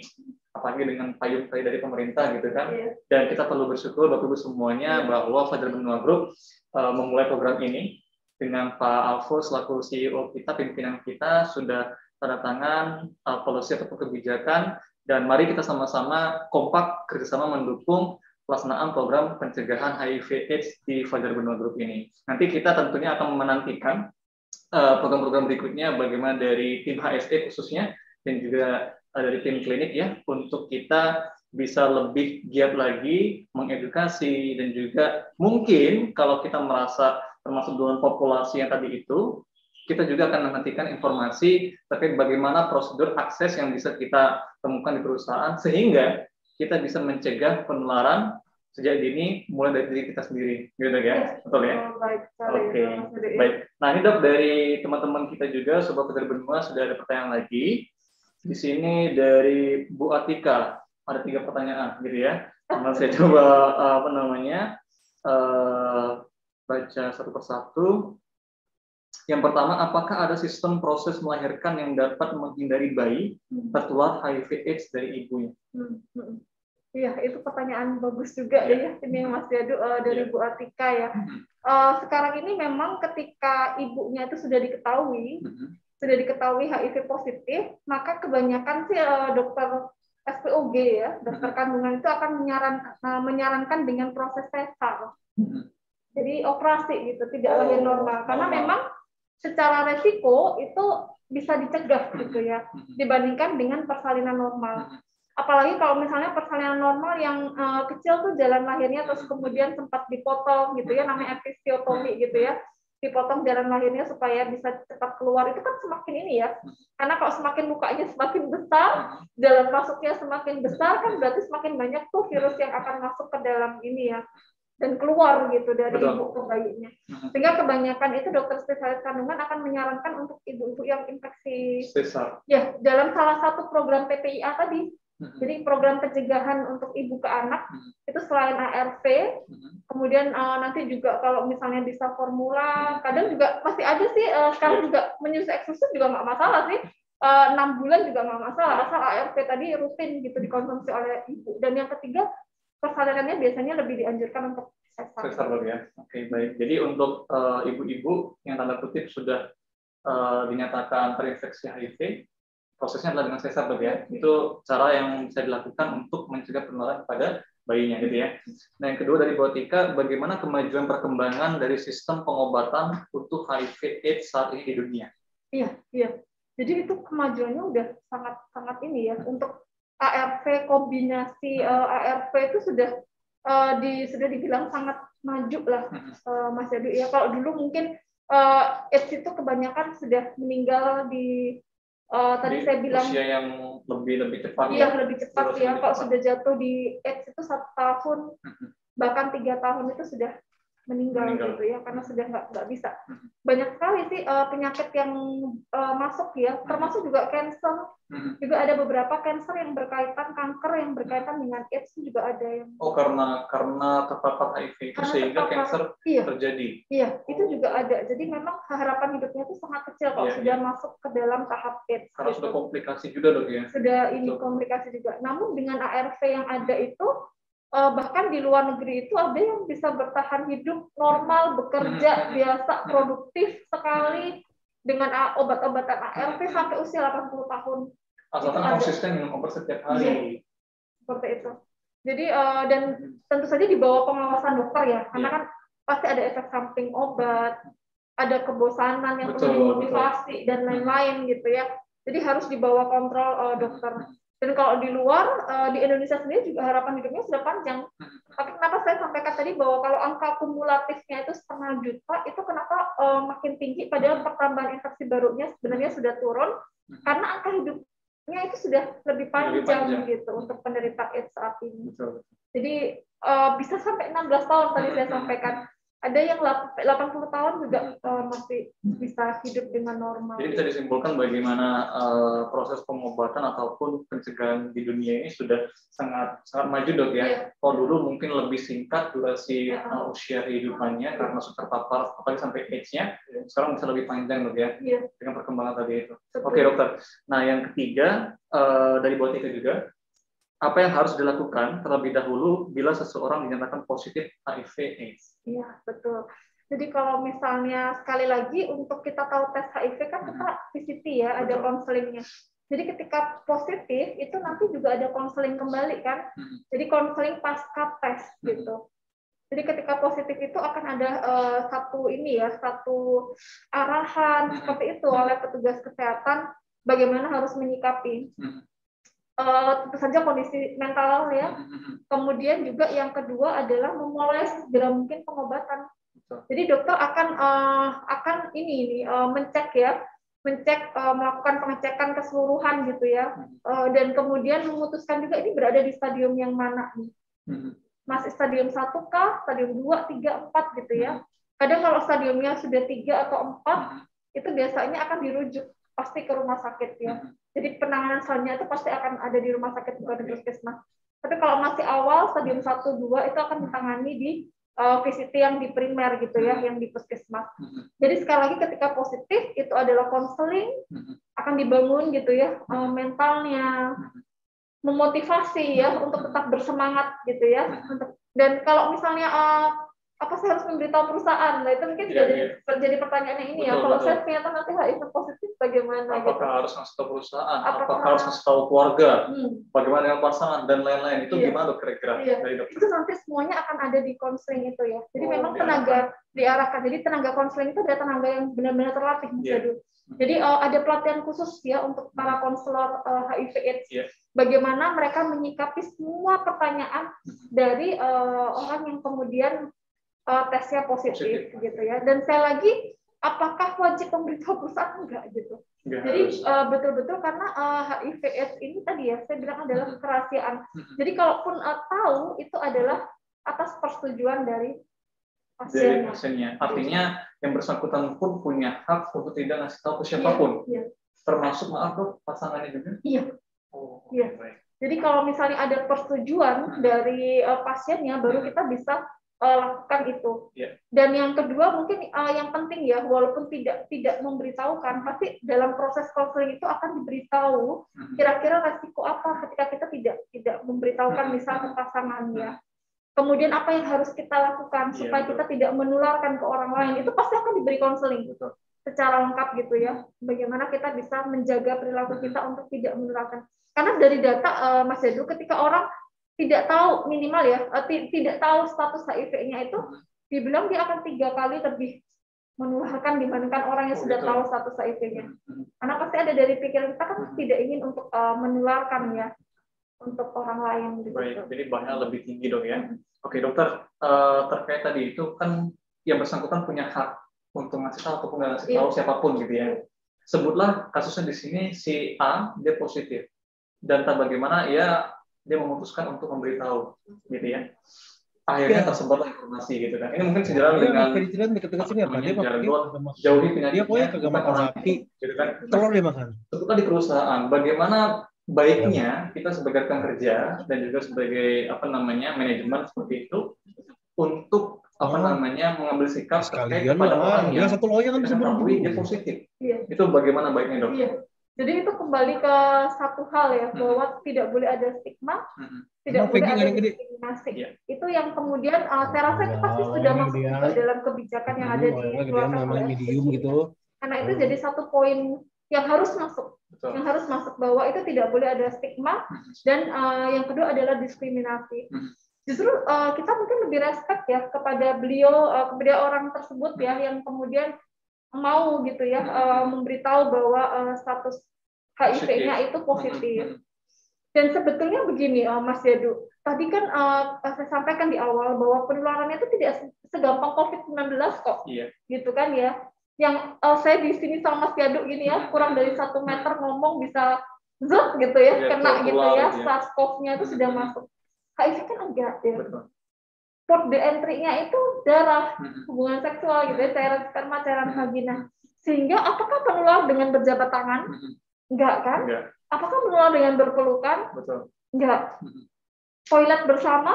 apalagi dengan payung dari pemerintah gitu kan. Dan kita perlu bersyukur Bapak Ibu semuanya bahwa Fajar Benua Group memulai program ini dengan Pak Alfo selaku CEO kita, pimpinan kita sudah tanda tangan policy atau kebijakan, dan mari kita sama-sama kompak kerjasama mendukung pelaksanaan program pencegahan HIV/AIDS di Fajar Benua Group ini. Nanti kita tentunya akan menantikan program-program berikutnya, bagaimana dari tim HSE khususnya dan juga dari tim klinik ya, untuk kita bisa lebih giat lagi mengedukasi, dan juga mungkin kalau kita merasa termasuk dengan populasi yang tadi itu, kita juga akan menantikan informasi terkait bagaimana prosedur akses yang bisa kita temukan di perusahaan sehingga kita bisa mencegah penularan sejak dini mulai dari diri kita sendiri, gitu ya, betul ya? Oke, baik. Nah ini Dok, dari teman-teman kita juga, Sobat Fajar Benua, sudah ada pertanyaan lagi. Di sini dari Bu Atika, ada 3 pertanyaan, gitu ya. Saya coba baca satu persatu. Yang pertama, apakah ada sistem proses melahirkan yang dapat menghindari bayi tertular HIV/AIDS dari ibunya? Iya, itu pertanyaan bagus juga ya. Ini Mas Jadu dari Bu Atika ya. Sekarang ini memang ketika ibunya itu sudah diketahui HIV positif, maka kebanyakan sih dokter SPOG ya, dokter kandungan itu akan menyarankan dengan proses sesar. Jadi operasi gitu, tidak lahir normal. Karena memang secara resiko itu bisa dicegah gitu ya, dibandingkan dengan persalinan normal. Apalagi kalau misalnya persalinan normal yang kecil tuh jalan lahirnya terus kemudian sempat dipotong gitu ya, namanya episiotomi gitu ya, dipotong jalan lahirnya supaya bisa cepat keluar, itu kan semakin ini ya, karena kalau semakin mukanya semakin besar, jalan masuknya semakin besar, kan berarti semakin banyak tuh virus yang akan masuk ke dalam ini ya, dan keluar gitu dari ibu ke bayinya. Sehingga kebanyakan itu dokter spesialis kandungan akan menyarankan untuk ibu-ibu yang infeksi sesar. Ya, dalam salah satu program PPIA tadi. Jadi program pencegahan untuk ibu ke anak itu selain ARV, kemudian nanti juga kalau misalnya bisa formula, kadang juga masih ada sih sekarang juga menyusui eksklusif juga nggak masalah sih. 6 bulan juga nggak masalah, asal ARV tadi rutin gitu dikonsumsi oleh ibu. Dan yang ketiga, persalinannya biasanya lebih dianjurkan untuk sesar ya. Oke, baik. Jadi untuk ibu-ibu yang tanda kutip sudah dinyatakan terinfeksi HIV, prosesnya adalah dengan sesar ya. Itu cara yang bisa dilakukan untuk mencegah penularan pada bayinya gitu ya. Nah, yang kedua dari Bu Atika, bagaimana kemajuan perkembangan dari sistem pengobatan untuk HIV/AIDS saat ini di dunia? Iya. Jadi itu kemajuannya udah sangat ini ya. Untuk ARV kombinasi ARV itu sudah dibilang sangat maju lah, Mas Jadu. Ya kalau dulu mungkin AIDS itu kebanyakan sudah meninggal di tadi saya bilang usia yang lebih cepat. Iya, lebih cepat ya. Kalau sudah jatuh di AIDS itu 1 tahun bahkan 3 tahun itu sudah meninggal gitu ya, karena sudah nggak bisa. Banyak sekali sih penyakit yang masuk ya, termasuk juga cancer. Juga ada beberapa cancer yang berkaitan, kanker yang berkaitan dengan AIDS juga ada yang. Oh, karena terpapar HIV itu sehingga cancer terjadi. Iya, itu juga ada. Jadi memang harapan hidupnya itu sangat kecil kalau sudah masuk ke dalam tahap AIDS. Karena sudah komplikasi juga dok ya. Sudah ini komplikasi juga. Namun dengan ARV yang ada itu bahkan di luar negeri itu ada yang bisa bertahan hidup normal, bekerja biasa, produktif sekali dengan obat-obatan ARV sampai usia 80 tahun. Asalkan konsisten minum obat setiap hari. Iya, seperti itu. Jadi dan tentu saja di bawah pengawasan dokter ya, karena kan pasti ada efek samping obat, ada kebosanan yang perlu dimotivasi dan lain-lain gitu ya. Jadi harus di bawah kontrol dokter. Dan kalau di luar, di Indonesia sendiri juga harapan hidupnya sudah panjang. Tapi kenapa saya sampaikan tadi bahwa kalau angka kumulatifnya itu 500 juta, itu kenapa makin tinggi padahal pertambahan infeksi barunya sebenarnya sudah turun, karena angka hidupnya itu sudah lebih panjang gitu untuk penderita AIDS saat ini. Jadi bisa sampai 16 tahun tadi saya sampaikan. Ada yang 80 tahun juga masih bisa hidup dengan normal. Jadi bisa disimpulkan bagaimana proses pengobatan ataupun pencegahan di dunia ini sudah sangat maju dok ya. Kalau dulu mungkin lebih singkat durasi usia kehidupannya karena sudah terpapar apalagi sampai AIDS-nya, sekarang bisa lebih panjang dok ya dengan perkembangan tadi itu. Oke dokter. Nah yang ketiga dari Bu Atika juga, apa yang harus dilakukan terlebih dahulu bila seseorang dinyatakan positif HIV/AIDS? Iya, betul. Jadi kalau misalnya sekali lagi untuk kita tahu tes HIV kan kita PCT ya, ada konselingnya. Jadi ketika positif itu nanti juga ada konseling kembali kan. Jadi konseling pasca tes gitu. Jadi ketika positif itu akan ada satu arahan seperti itu oleh petugas kesehatan bagaimana harus menyikapi. Tentu saja kondisi mental ya. Kemudian juga yang kedua adalah memulai segera mungkin pengobatan. Jadi dokter akan mengecek melakukan pengecekan keseluruhan gitu ya. Dan kemudian memutuskan juga ini berada di stadium yang mana nih. Masih stadium 1-kah, stadium 2, 3, 4 gitu ya. Kadang kalau stadiumnya sudah 3 atau 4 itu biasanya akan dirujuk pasti ke rumah sakit ya. Jadi penanganan selanjutnya itu pasti akan ada di rumah sakit bukan di puskesmas. Tapi kalau masih awal stadium 1-2 itu akan ditangani di VCT yang di primer gitu ya, yang di puskesmas. Jadi sekali lagi ketika positif itu adalah konseling, akan dibangun gitu ya mentalnya, memotivasi ya untuk tetap bersemangat gitu ya. Dan kalau misalnya apa saya harus memberitahu perusahaan? Nah itu mungkin jadi pertanyaannya ini. Betul, ya. Kalau saya ternyata nanti HIV positif bagaimana? Apakah gitu? Harus ngasih tahu perusahaan? Apakah harus ngasih tahu keluarga? Bagaimana dengan pasangan dan lain-lain? Itu gimana kira-kira? Itu nanti semuanya akan ada di konseling itu ya. Jadi memang tenaga diarahkan. Jadi tenaga konseling itu ada tenaga yang benar-benar terlatih. Jadi ada pelatihan khusus ya untuk para konselor HIV/AIDS. Bagaimana mereka menyikapi semua pertanyaan dari orang yang kemudian tesnya positif gitu ya. Dan sekali lagi, apakah wajib memberitahu perusahaan? Enggak gitu. Jadi betul-betul karena HIV/AIDS ini tadi ya saya bilang adalah kerahasiaan. Jadi kalaupun tahu itu adalah atas persetujuan dari pasiennya. Artinya yang bersangkutan pun punya hak untuk tidak ngasih tahu ke siapapun. Termasuk maaf dok pasangannya juga. Iya. Jadi kalau misalnya ada persetujuan dari pasiennya, baru kita bisa lakukan itu. Dan yang kedua mungkin yang penting ya, walaupun tidak memberitahukan, pasti dalam proses konseling itu akan diberitahu kira-kira resiko apa ketika kita tidak memberitahukan misalnya ke pasangannya. Kemudian apa yang harus kita lakukan supaya kita tidak menularkan ke orang lain, itu pasti akan diberi konseling secara lengkap gitu ya. Bagaimana kita bisa menjaga perilaku kita untuk tidak menularkan. Karena dari data Mas Yadu, ketika orang tidak tahu minimal ya, tidak tahu status HIV-nya itu, dibilang dia akan 3 kali lebih menularkan dibandingkan orang yang sudah tahu status HIV-nya. Karena pasti ada dari pikiran kita kan tidak ingin untuk menularkan ya untuk orang lain. Gitu. Baik, jadi bahaya lebih tinggi dong ya. Oke dokter, terkait tadi itu kan yang bersangkutan punya hak untuk ngasih tahu ataupun nggak ngasih tahu siapapun gitu ya. Sebutlah kasusnya di sini si A dia positif dan tak bagaimana ya dia memutuskan untuk memberitahu, gitu ya. Akhirnya tersebarlah informasi, gitu kan. Ini mungkin sejalan dengan dekat-dekat sini apa? Dia jauhi penyakit. Dia pokoknya kagak makan sapi, gitu kan. telur dia makan. Sebutlah di perusahaan, bagaimana baiknya kita sebagai rekan kerja dan juga sebagai manajemen seperti itu untuk mengambil sikap terkait pada orang yang satu loyang kan bisa dia positif. Itu bagaimana baiknya dok? Jadi itu kembali ke satu hal ya, bahwa tidak boleh ada stigma, tidak boleh ada diskriminasi. Itu yang kemudian saya rasa itu pasti sudah masuk dalam kebijakan yang ada di luar medium gitu. Karena itu jadi satu poin yang harus masuk, yang harus masuk bahwa itu tidak boleh ada stigma, dan yang kedua adalah diskriminasi. Justru kita mungkin lebih respect ya kepada beliau, kepada orang tersebut ya yang kemudian mau gitu ya memberitahu bahwa status HIV-nya itu positif. Dan sebetulnya begini Mas Yadu, tadi kan saya sampaikan di awal bahwa penularannya itu tidak segampang COVID-19 kok, gitu kan ya. Yang saya di sini sama Mas Yadu gini ya, kurang dari 1 meter ngomong bisa zut gitu ya, kena gitu ya, SARS-CoV-nya itu sudah masuk. HIV kan enggak ya. Port de entry-nya itu darah, hubungan seksual gitu ya, cairan sperma, cairan vagina. Sehingga apakah menular dengan berjabat tangan? Enggak kan? Enggak. Apakah menular dengan berpelukan? Betul. Enggak. Toilet bersama?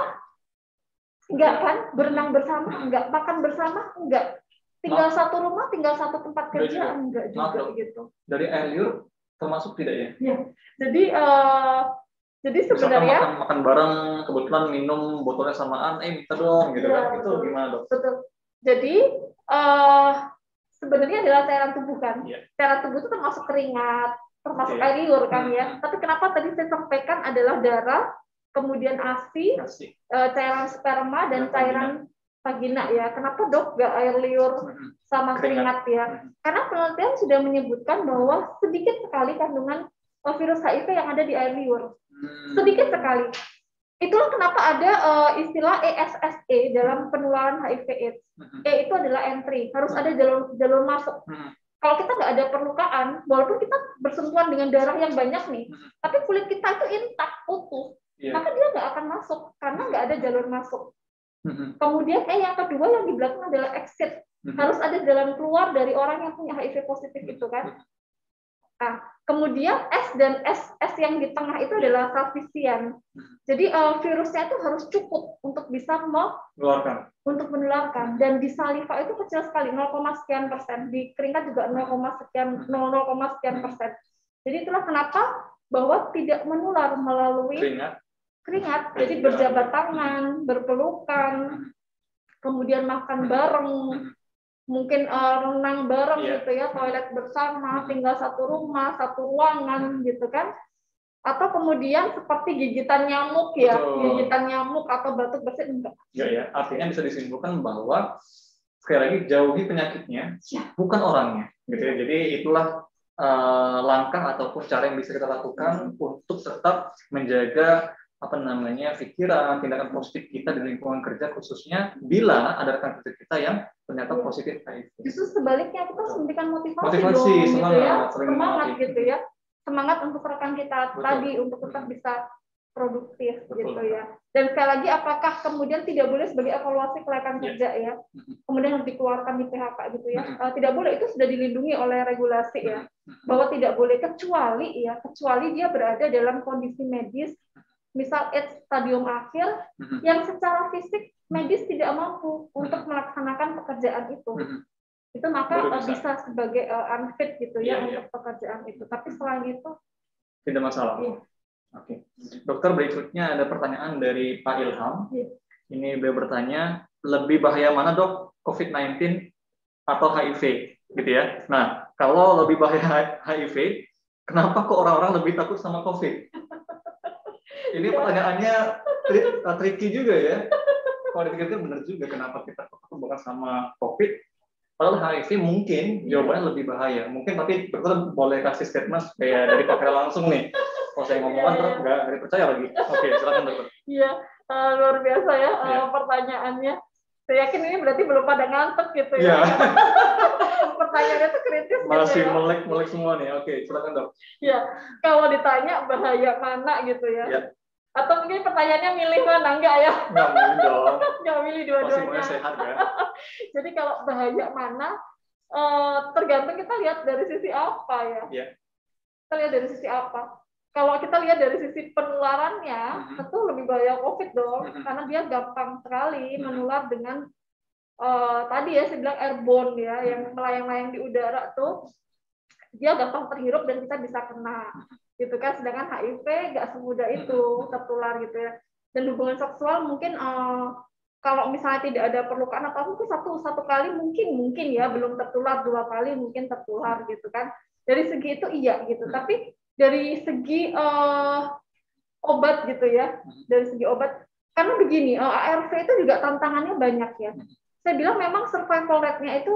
Enggak kan? Berenang bersama? Enggak. Makan bersama? Enggak. Tinggal satu rumah, tinggal satu tempat kerja? Enggak juga gitu. Dari air liur termasuk tidak ya? Ya. Jadi sebenarnya makan bareng, kebetulan minum botolnya samaan, minta dong gitu kan. Itu gimana dok? Betul. Jadi sebenarnya adalah cairan tubuh kan. Cairan tubuh itu termasuk keringat, termasuk air liur kan ya. Tapi kenapa tadi saya sampaikan adalah darah, kemudian ASI, cairan sperma dan cairan vagina ya. Kenapa dok nggak air liur sama keringat ya? Karena penelitian sudah menyebutkan bahwa sedikit sekali kandungan virus HIV yang ada di air liur. Sedikit sekali. Itulah kenapa ada istilah ESSE dalam penularan HIV/AIDS. E itu adalah entry, harus ada jalur masuk. Kalau kita nggak ada perlukaan, walaupun kita bersentuhan dengan darah yang banyak nih, tapi kulit kita itu intak, utuh, maka dia nggak akan masuk karena nggak ada jalur masuk. Kemudian yang kedua yang di belakang adalah exit, harus ada jalan keluar dari orang yang punya HIV positif itu kan. Nah, Kemudian S dan S yang di tengah itu adalah sufficient. Jadi virusnya itu harus cukup untuk bisa menularkan. Dan di saliva itu kecil sekali, 0, sekian persen. Di keringat juga 0, sekian persen. Jadi itulah kenapa bahwa tidak menular melalui keringat. Jadi berjabat tangan, berpelukan, kemudian makan bareng, mungkin renang bareng gitu ya, toilet bersama, tinggal satu rumah, satu ruangan gitu kan. Atau kemudian seperti gigitan nyamuk ya, gigitan nyamuk atau batuk bersin enggak. Ya, artinya bisa disimpulkan bahwa sekali lagi jauhi penyakitnya, bukan orangnya gitu ya. Jadi itulah langkah ataupun cara yang bisa kita lakukan untuk tetap menjaga pikiran, tindakan positif kita di lingkungan kerja, khususnya bila ada rekan kerja kita yang ternyata positif HIV. Justru sebaliknya kita harus memberikan motivasi semangat gitu ya, semangat untuk rekan kita tadi untuk tetap bisa produktif gitu ya. Dan sekali lagi, apakah kemudian tidak boleh sebagai evaluasi ke rekan kerja ya, kemudian dikeluarkan di PHK gitu ya? Tidak boleh, itu sudah dilindungi oleh regulasi ya, bahwa tidak boleh kecuali dia berada dalam kondisi medis. Misal AIDS stadium akhir yang secara fisik medis tidak mampu untuk melaksanakan pekerjaan itu maka bisa sebagai unfit gitu ya untuk pekerjaan itu. Tapi selain itu tidak masalah. Oke. Dokter, berikutnya ada pertanyaan dari Pak Ilham. Ini beliau bertanya, lebih bahaya mana dok, COVID-19 atau HIV gitu ya? Nah, kalau lebih bahaya HIV, kenapa kok orang-orang lebih takut sama COVID? Ini pertanyaannya tricky juga ya. Kalau dipikir benar juga, kenapa kita takut bukan sama COVID? Padahal HIV mungkin jawabannya lebih bahaya. Mungkin, tapi dokter boleh kasih statement kayak dari Pak langsung nih. Kalau saya ngomongan terus nggak percaya lagi. Oke, silakan dokter. Iya, luar biasa ya pertanyaannya. Saya yakin ini berarti belum pada ngantuk gitu ya. Pertanyaannya itu kritis. Masih gitu ya. melek semua nih. Oke, silakan dok. Ya, kalau ditanya bahaya mana gitu ya. Atau mungkin pertanyaannya milih mana, enggak ya? Enggak milih dong. Enggak milih dua-duanya. Masih mau sehat ya. Jadi kalau bahaya mana, tergantung kita lihat dari sisi apa ya. Kita lihat dari sisi apa. Kalau kita lihat dari sisi penularannya, tentu lebih bahaya COVID dong, karena dia gampang sekali menular dengan tadi ya saya bilang airborne ya, yang melayang-layang di udara tuh, dia gampang terhirup dan kita bisa kena, gitu kan. Sedangkan HIV nggak semudah itu tertular gitu ya. Dan hubungan seksual mungkin kalau misalnya tidak ada perlukaan atau mungkin satu kali mungkin ya belum tertular, 2 kali mungkin tertular gitu kan. Dari segi itu iya gitu, tapi dari segi obat gitu ya, dari segi obat, karena begini, ARV itu juga tantangannya banyak ya. Saya bilang memang survival rate-nya itu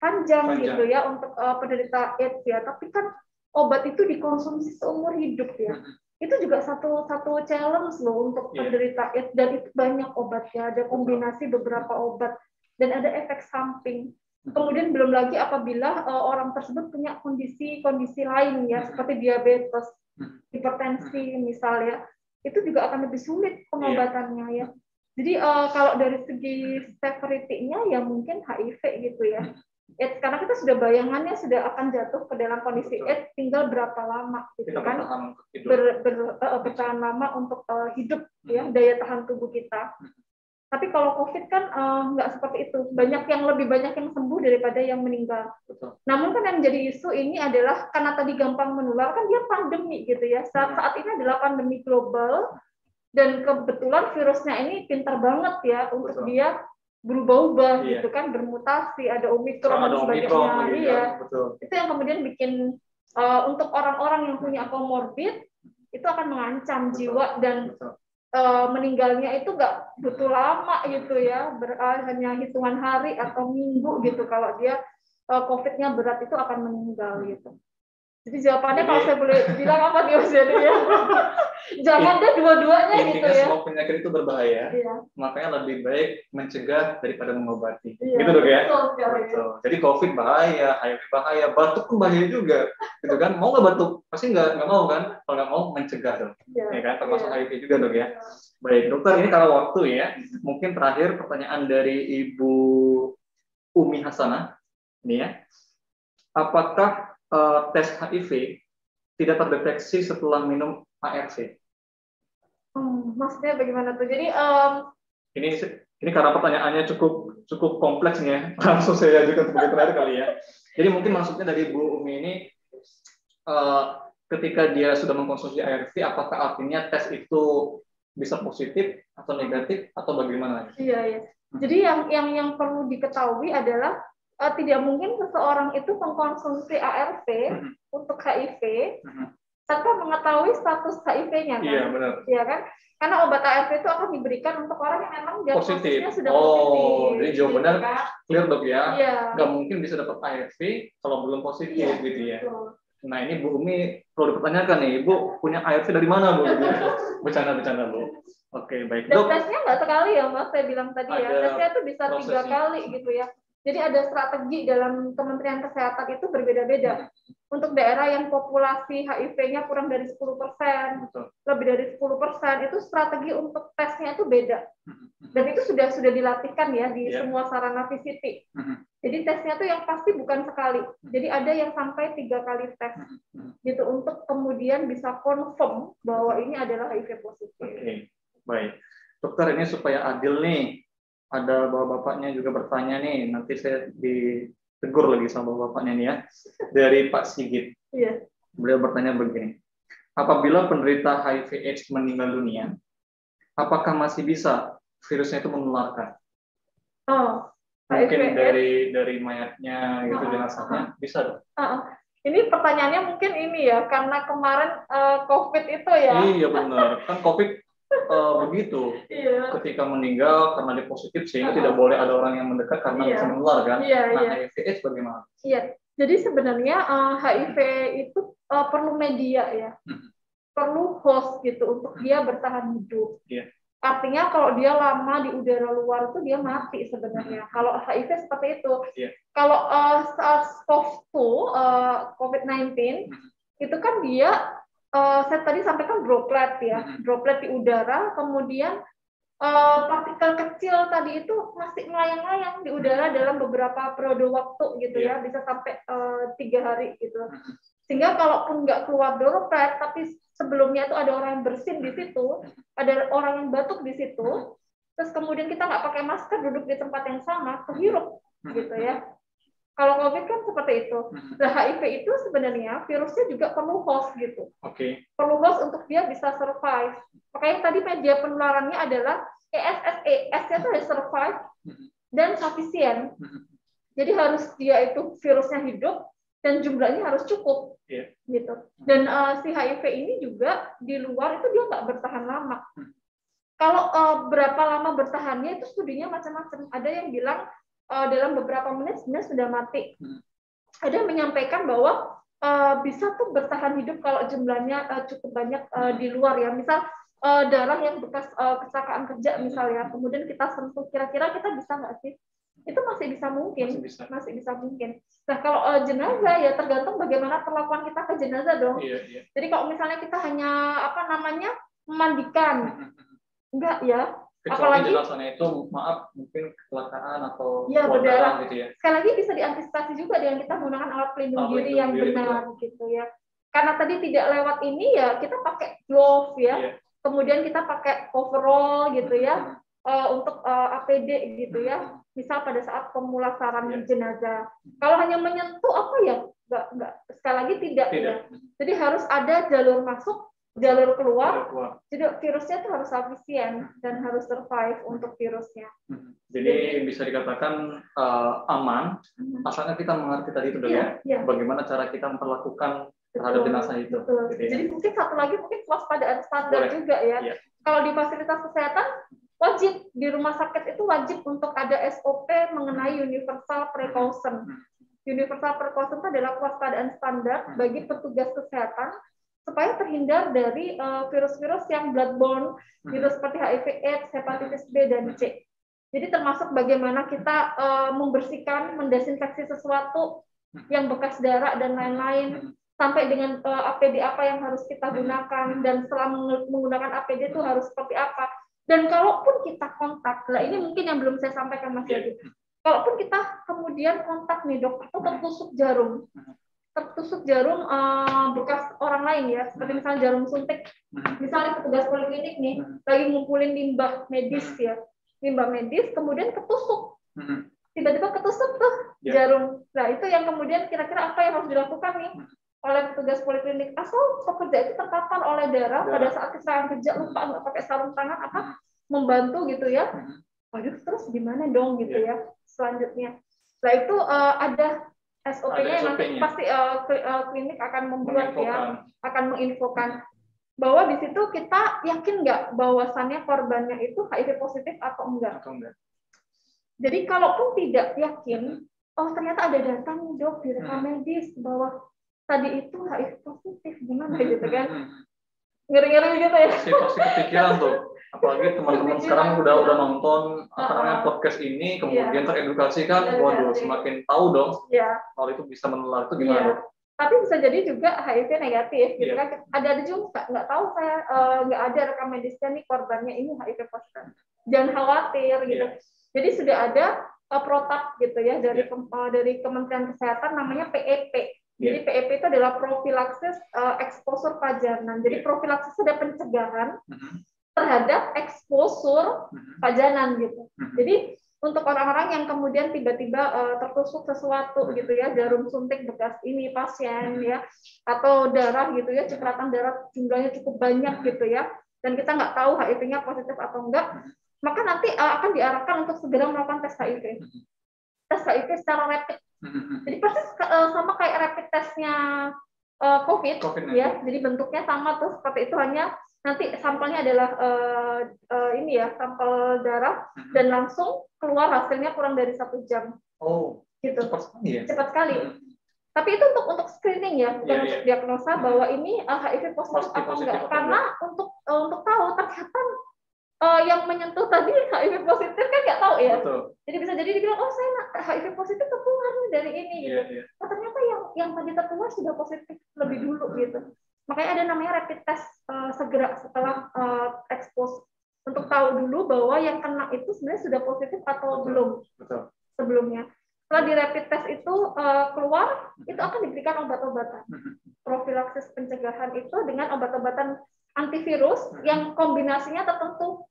panjang gitu ya untuk penderita AIDS ya, tapi kan obat itu dikonsumsi seumur hidup ya. Itu juga satu challenge loh untuk penderita AIDS, dan itu banyak obatnya, ada kombinasi beberapa obat dan ada efek samping. Kemudian belum lagi apabila orang tersebut punya kondisi lain ya, seperti diabetes, hipertensi misalnya, itu juga akan lebih sulit pengobatannya ya. Jadi kalau dari segi severity-nya ya mungkin HIV gitu ya. AIDS, karena kita sudah bayangannya sudah akan jatuh ke dalam kondisi AIDS, tinggal berapa lama gitu kita kan, bertahan lama untuk hidup ya, daya tahan tubuh kita. Tapi kalau COVID kan nggak seperti itu. Lebih banyak yang sembuh daripada yang meninggal. Betul. Namun kan yang menjadi isu ini adalah karena tadi gampang menular, kan dia pandemi gitu ya. Saat ini adalah pandemi global, dan kebetulan virusnya ini pintar banget ya untuk dia berubah-ubah gitu kan, bermutasi, ada Omikron dan sebagainya. Iya. Itu yang kemudian bikin untuk orang-orang yang punya komorbid itu akan mengancam jiwa, dan meninggalnya itu nggak butuh lama gitu ya, hanya hitungan hari atau minggu gitu. Kalau dia COVID-nya berat itu akan meninggal gitu. Jadi jawabannya kalau saya boleh bilang apa dia jadinya? Jangan deh dua-duanya gitu ya. Semua penyakit itu berbahaya, makanya lebih baik mencegah daripada mengobati. Gitu dok ya. Betul. Jadi COVID bahaya, HIV bahaya, batuk pun bahaya juga, gitu kan? Mau nggak batuk? Pasti nggak mau kan? Kalau nggak mau mencegah dok, ya kan? Termasuk HIV juga dok ya. Baik dokter, ini kalau waktu ya, mungkin terakhir pertanyaan dari Ibu Umi Hasanah, ini ya, apakah tes HIV tidak terdeteksi setelah minum ARV? Maksudnya bagaimana tuh? Jadi ini karena pertanyaannya cukup kompleks nih ya, langsung saya ajukan sebagai terakhir kali ya. Jadi mungkin maksudnya dari Bu Umi ini, ketika dia sudah mengkonsumsi ARV, apakah artinya tes itu bisa positif atau negatif atau bagaimana? Iya. Jadi yang perlu diketahui adalah tidak mungkin seseorang itu mengkonsumsi ARV untuk HIV tanpa mengetahui status HIV-nya, kan? Iya, benar. Iya kan? Karena obat ARV itu akan diberikan untuk orang yang memang diagnosisnya sudah positif. Jadi jawabannya kan? Clear dok ya. Iya. Nggak mungkin bisa dapat ARV kalau belum positif gitu ya. Betul. Nah ini Bu Umi perlu dipertanyakan nih, Ibu punya ARV dari mana Bu? Bercanda Bu. Oke, baik. Dan tesnya nggak sekali ya Mas, saya bilang tadi ya. Tesnya itu bisa 3 kali gitu ya. Jadi ada strategi dalam Kementerian Kesehatan itu berbeda-beda. Untuk daerah yang populasi HIV-nya kurang dari 10%, lebih dari 10%, itu strategi untuk tesnya itu beda. Dan itu sudah dilatihkan ya di semua sarana VCT. Jadi tesnya itu yang pasti bukan sekali. Jadi ada yang sampai 3 kali tes. Gitu untuk kemudian bisa confirm bahwa ini adalah HIV positif. Oke, baik. Dokter, ini supaya adil nih, ada bapak-bapaknya juga bertanya nih, nanti saya ditegur lagi sama bapaknya nih ya, dari Pak Sigit. Iya. Beliau bertanya begini, apabila penderita HIV/AIDS meninggal dunia, apakah masih bisa virusnya itu menularkan? Mungkin dari mayatnya gitu, jenazahnya bisa. Ini pertanyaannya mungkin ini ya, karena kemarin COVID itu ya. Iya benar, kan COVID begitu. Iya. Ketika meninggal karena dia positif, sehingga tidak boleh ada orang yang mendekat karena bisa menular kan. HIV/AIDS bagaimana? Iya. Jadi sebenarnya HIV itu perlu media ya, perlu host gitu untuk dia bertahan hidup. Iya. Artinya kalau dia lama di udara luar itu dia mati sebenarnya. Kalau HIV seperti itu. Iya. Kalau SARS-CoV-2, COVID-19 itu kan dia saya tadi sampaikan droplet ya, droplet di udara, kemudian partikel kecil tadi itu masih melayang-layang di udara dalam beberapa periode waktu gitu ya, bisa sampai 3 hari gitu. Sehingga kalaupun nggak keluar droplet, tapi sebelumnya itu ada orang yang bersin di situ, ada orang yang batuk di situ, terus kemudian kita nggak pakai masker, duduk di tempat yang sama, kehirup gitu ya. Kalau COVID kan seperti itu. Nah, HIV itu sebenarnya virusnya juga perlu host gitu. Perlu host untuk dia bisa survive. Makanya tadi media penularannya adalah ESSE. S-nya itu harus survive dan sufficient. Jadi harus dia itu virusnya hidup dan jumlahnya harus cukup. Gitu. Dan si HIV ini juga di luar itu dia nggak bertahan lama. Kalau berapa lama bertahannya itu studinya macam-macam. Ada yang bilang dalam beberapa menit sebenarnya sudah mati. Ada yang menyampaikan bahwa bisa tuh bertahan hidup kalau jumlahnya cukup banyak di luar ya. Misal darah yang bekas kecelakaan kerja misalnya, kemudian kita sentuh, kira-kira kita bisa nggak sih? Itu masih bisa mungkin. Masih bisa mungkin. Nah kalau jenazah ya tergantung bagaimana perlakuan kita ke jenazah dong. Jadi kalau misalnya kita hanya memandikan, enggak ya. Kecuali jenazahnya itu mungkin kecelakaan atau berdarah gitu ya. Sekali lagi bisa diantisipasi juga dengan kita menggunakan alat pelindung diri yang benar gitu ya. Karena tadi tidak lewat ini ya kita pakai glove ya. Kemudian kita pakai overall gitu ya untuk APD gitu ya. Misal pada saat pemulasaran jenazah. Kalau hanya menyentuh apa ya? Enggak. Sekali lagi tidak. Ya. Jadi harus ada jalur masuk, jalur keluar. Jadi virusnya itu harus sufficient dan harus survive untuk virusnya. Jadi bisa dikatakan aman, asalnya kita mengerti tadi itu ya. Bagaimana cara kita memperlakukan terhadap jenazah itu. Gitu ya. Jadi mungkin satu lagi mungkin kewaspadaan standar juga ya. Kalau di fasilitas kesehatan wajib di rumah sakit itu wajib untuk ada SOP mengenai universal precaution. Universal precaution itu adalah kewaspadaan standar bagi petugas kesehatan supaya terhindar dari virus-virus yang bloodborne, virus seperti HIV/AIDS, hepatitis B dan C. Jadi termasuk bagaimana kita membersihkan, mendesinfeksi sesuatu yang bekas darah dan lain-lain, sampai dengan APD apa yang harus kita gunakan, dan setelah menggunakan APD itu harus seperti apa. Dan kalaupun kita kontak, nah ini mungkin yang belum saya sampaikan Mas Yadi. Kalaupun kita kemudian kontak nih dok, atau tertusuk jarum, tertusuk jarum bekas orang lain ya, seperti misalnya jarum suntik, misalnya petugas poliklinik nih lagi ngumpulin limbah medis ya, limbah medis, kemudian ketusuk, tiba-tiba ketusuk tuh jarum. Nah itu yang kemudian kira-kira apa yang harus dilakukan nih oleh petugas poliklinik, asal pekerja itu terpapar oleh darah pada saat kecelakaan kerja, lupa nggak pakai sarung tangan apa membantu gitu ya. Waduh, terus gimana dong gitu ya selanjutnya. Nah itu ada SOP-nya yang nanti pasti klinik akan membuat ya, akan menginfokan bahwa di situ kita yakin nggak bahwasannya korbannya itu HIV positif atau enggak. Jadi kalaupun tidak yakin, oh ternyata ada data nih dok di rekam medis bahwa tadi itu HIV positif, gimana gitu kan? Ngeri-ngeri gitu ya. Pasti kepikiran tuh. Apalagi teman-teman sekarang udah nonton podcast ini, kemudian teredukasi kan, waduh semakin tahu dong kalau itu bisa menular, itu gimana? Tapi bisa jadi juga HIV negatif, gitu kan? Ada juga nggak tahu saya nggak ada rekam medisnya nih korbannya ini HIV positif. Jangan khawatir gitu. Jadi sudah ada protap gitu ya dari Kementerian Kesehatan namanya PEP. Jadi PEP itu adalah profilaksis exposure pajanan. Jadi profilaksis ada pencegahan terhadap exposure pajanan gitu. Jadi untuk orang-orang yang kemudian tiba-tiba tertusuk sesuatu gitu ya, jarum suntik bekas ini pasien ya, atau darah gitu ya, cipratan darah jumlahnya cukup banyak gitu ya, dan kita nggak tahu HIV-nya positif atau enggak, maka nanti akan diarahkan untuk segera melakukan tes HIV. Tes HIV secara rapid. Jadi persis sama kayak rapid testnya COVID ya, jadi bentuknya sama tuh seperti itu, hanya nanti sampelnya adalah ini ya, sampel darah dan langsung keluar hasilnya kurang dari 1 jam. Oh, gitu. Cepat sekali ya? Cepat sekali. Tapi itu untuk screening ya, bukan untuk diagnosa bahwa ini HIV positif atau enggak. Karena untuk tahu ternyata yang menyentuh tadi HIV positif kan nggak tahu ya. Betul. Jadi bisa jadi dibilang, oh saya HIV positif tertular dari ini gitu. Oh, ternyata yang tadi tertular sudah positif lebih dulu gitu. Makanya ada namanya rapid test segera setelah expose untuk tahu dulu bahwa yang kena itu sebenarnya sudah positif atau belum. Betul. Sebelumnya. Setelah di rapid test itu keluar, itu akan diberikan obat-obatan. Profilaksis pencegahan itu dengan obat-obatan antivirus yang kombinasinya tertentu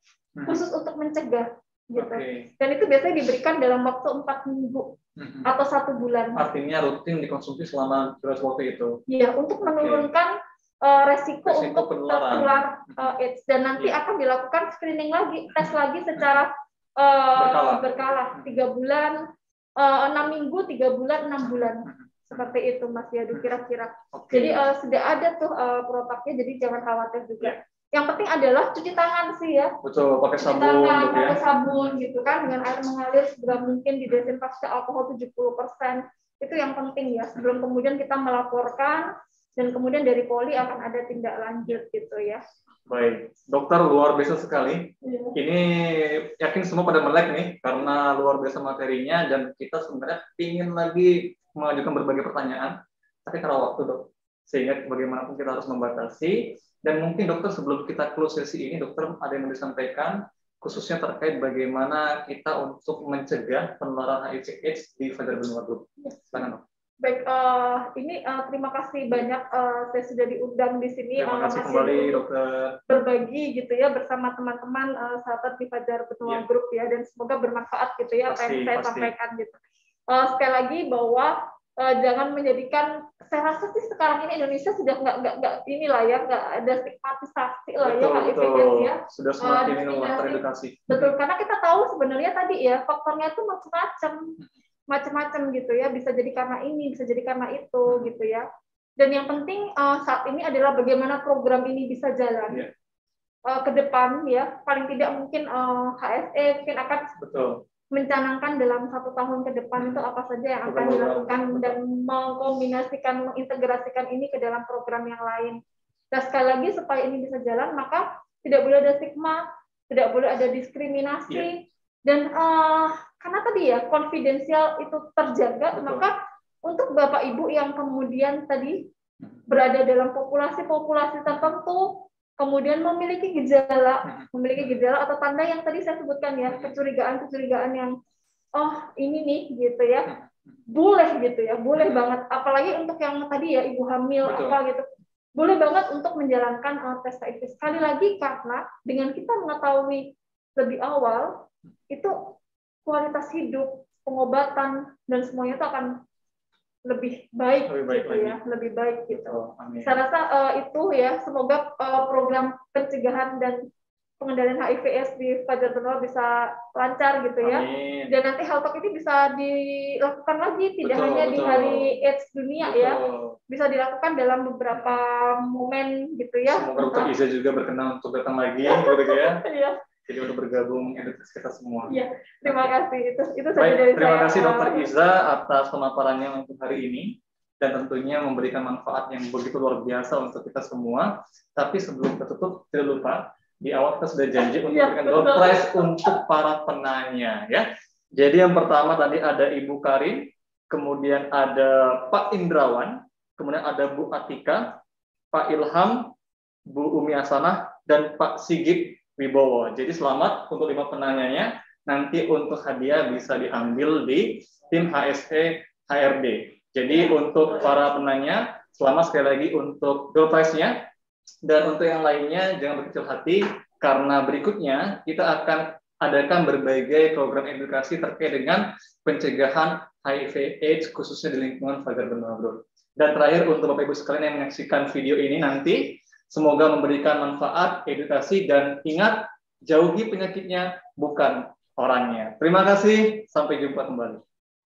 khusus untuk mencegah gitu. Dan itu biasanya diberikan dalam waktu 4 minggu atau 1 bulan. Artinya rutin dikonsumsi selama durasi waktu itu. Iya, untuk menurunkan resiko untuk tertular AIDS, dan nanti akan dilakukan screening lagi, tes lagi secara berkala 3 bulan, 6 minggu, 3 bulan, 6 bulan. Seperti itu Mas Yadu kira-kira. Jadi sudah ada tuh protapnya, jadi jangan khawatir juga. Yang penting adalah cuci tangan sih ya. Betul, pakai sabun. Pakai sabun gitu kan, dengan air mengalir segera mungkin, didesinfeksi alkohol 70%. Itu yang penting ya, sebelum kemudian kita melaporkan, dan kemudian dari Poli akan ada tindak lanjut gitu ya. Baik, dokter luar biasa sekali. Ini yakin semua pada melek nih, karena luar biasa materinya, dan kita sebenarnya ingin lagi mengajukan berbagai pertanyaan, tapi karena waktu dok, sehingga bagaimanapun kita harus membatasi. Dan mungkin dokter sebelum kita close sesi ini, dokter ada yang mau disampaikan khususnya terkait bagaimana kita untuk mencegah penularan HIV/AIDS di Fajar Benua Group. Silakan dok. Baik, ini terima kasih banyak saya sudah diundang di sini. Terima kasih kembali dokter. Berbagi gitu ya bersama teman-teman sahabat di Fajar Benua Group ya, dan semoga bermanfaat gitu ya apa yang saya sampaikan gitu. Sekali lagi bahwa jangan menjadikan, saya rasa sih sekarang ini Indonesia sudah nggak inilah ya, nggak ada stigmatisasi lah ya HIV ya. Sudah semakin teredukasi. Betul, karena kita tahu sebenarnya tadi ya faktornya itu macam-macam gitu ya, bisa jadi karena ini, bisa jadi karena itu gitu ya. Dan yang penting saat ini adalah bagaimana program ini bisa jalan ke depan ya. Paling tidak mungkin HSE mungkin akan mencanangkan dalam 1 tahun ke depan itu apa saja yang akan dilakukan, dan mengkombinasikan, mengintegrasikan ini ke dalam program yang lain. Dan sekali lagi supaya ini bisa jalan, maka tidak boleh ada stigma, tidak boleh ada diskriminasi, dan karena tadi ya konfidensial itu terjaga. Maka untuk Bapak Ibu yang kemudian tadi berada dalam populasi tertentu, kemudian memiliki gejala atau tanda yang tadi saya sebutkan ya, kecurigaan yang oh ini nih gitu ya, boleh gitu ya, boleh banget. Apalagi untuk yang tadi ya ibu hamil apa gitu, boleh banget untuk menjalankan tes HIV. Sekali lagi karena dengan kita mengetahui lebih awal itu kualitas hidup, pengobatan dan semuanya itu akan lebih baik gitu ya, lebih baik gitu. Saya rasa itu ya, semoga program pencegahan dan pengendalian HIV/AIDS di Fajar Bernama bisa lancar gitu ya. Amin. Dan nanti Health Talk ini bisa dilakukan lagi, tidak hanya di Hari AIDS Dunia ya, bisa dilakukan dalam beberapa momen gitu ya. Semoga Dr. Iza juga berkenan untuk datang lagi gitu ya. Iya. Jadi untuk bergabung edukasi kita semua. Iya, terima kasih. Itu saja baik, dari terima saya. kasih Dr. Iza atas pemaparannya untuk hari ini dan tentunya memberikan manfaat yang begitu luar biasa untuk kita semua. Tapi sebelum kita tutup, tidak lupa di awal kita sudah janji untuk memberikan door prize untuk para penanya ya. Jadi yang pertama tadi ada Ibu Karin, kemudian ada Pak Indrawan, kemudian ada Bu Atika, Pak Ilham, Bu Umi Asanah, dan Pak Sigit Wibowo. Jadi selamat untuk 5 penanyanya. Nanti untuk hadiah bisa diambil di tim HSE HRD. Jadi untuk para penanya, selamat sekali lagi untuk door prize-nya. Dan untuk yang lainnya jangan berkecil hati karena berikutnya kita akan adakan berbagai program edukasi terkait dengan pencegahan HIV/AIDS khususnya di lingkungan Fajar Bernama Group. Dan terakhir untuk Bapak Ibu sekalian yang menyaksikan video ini nanti semoga memberikan manfaat, edukasi, dan ingat, jauhi penyakitnya, bukan orangnya. Terima kasih, sampai jumpa kembali.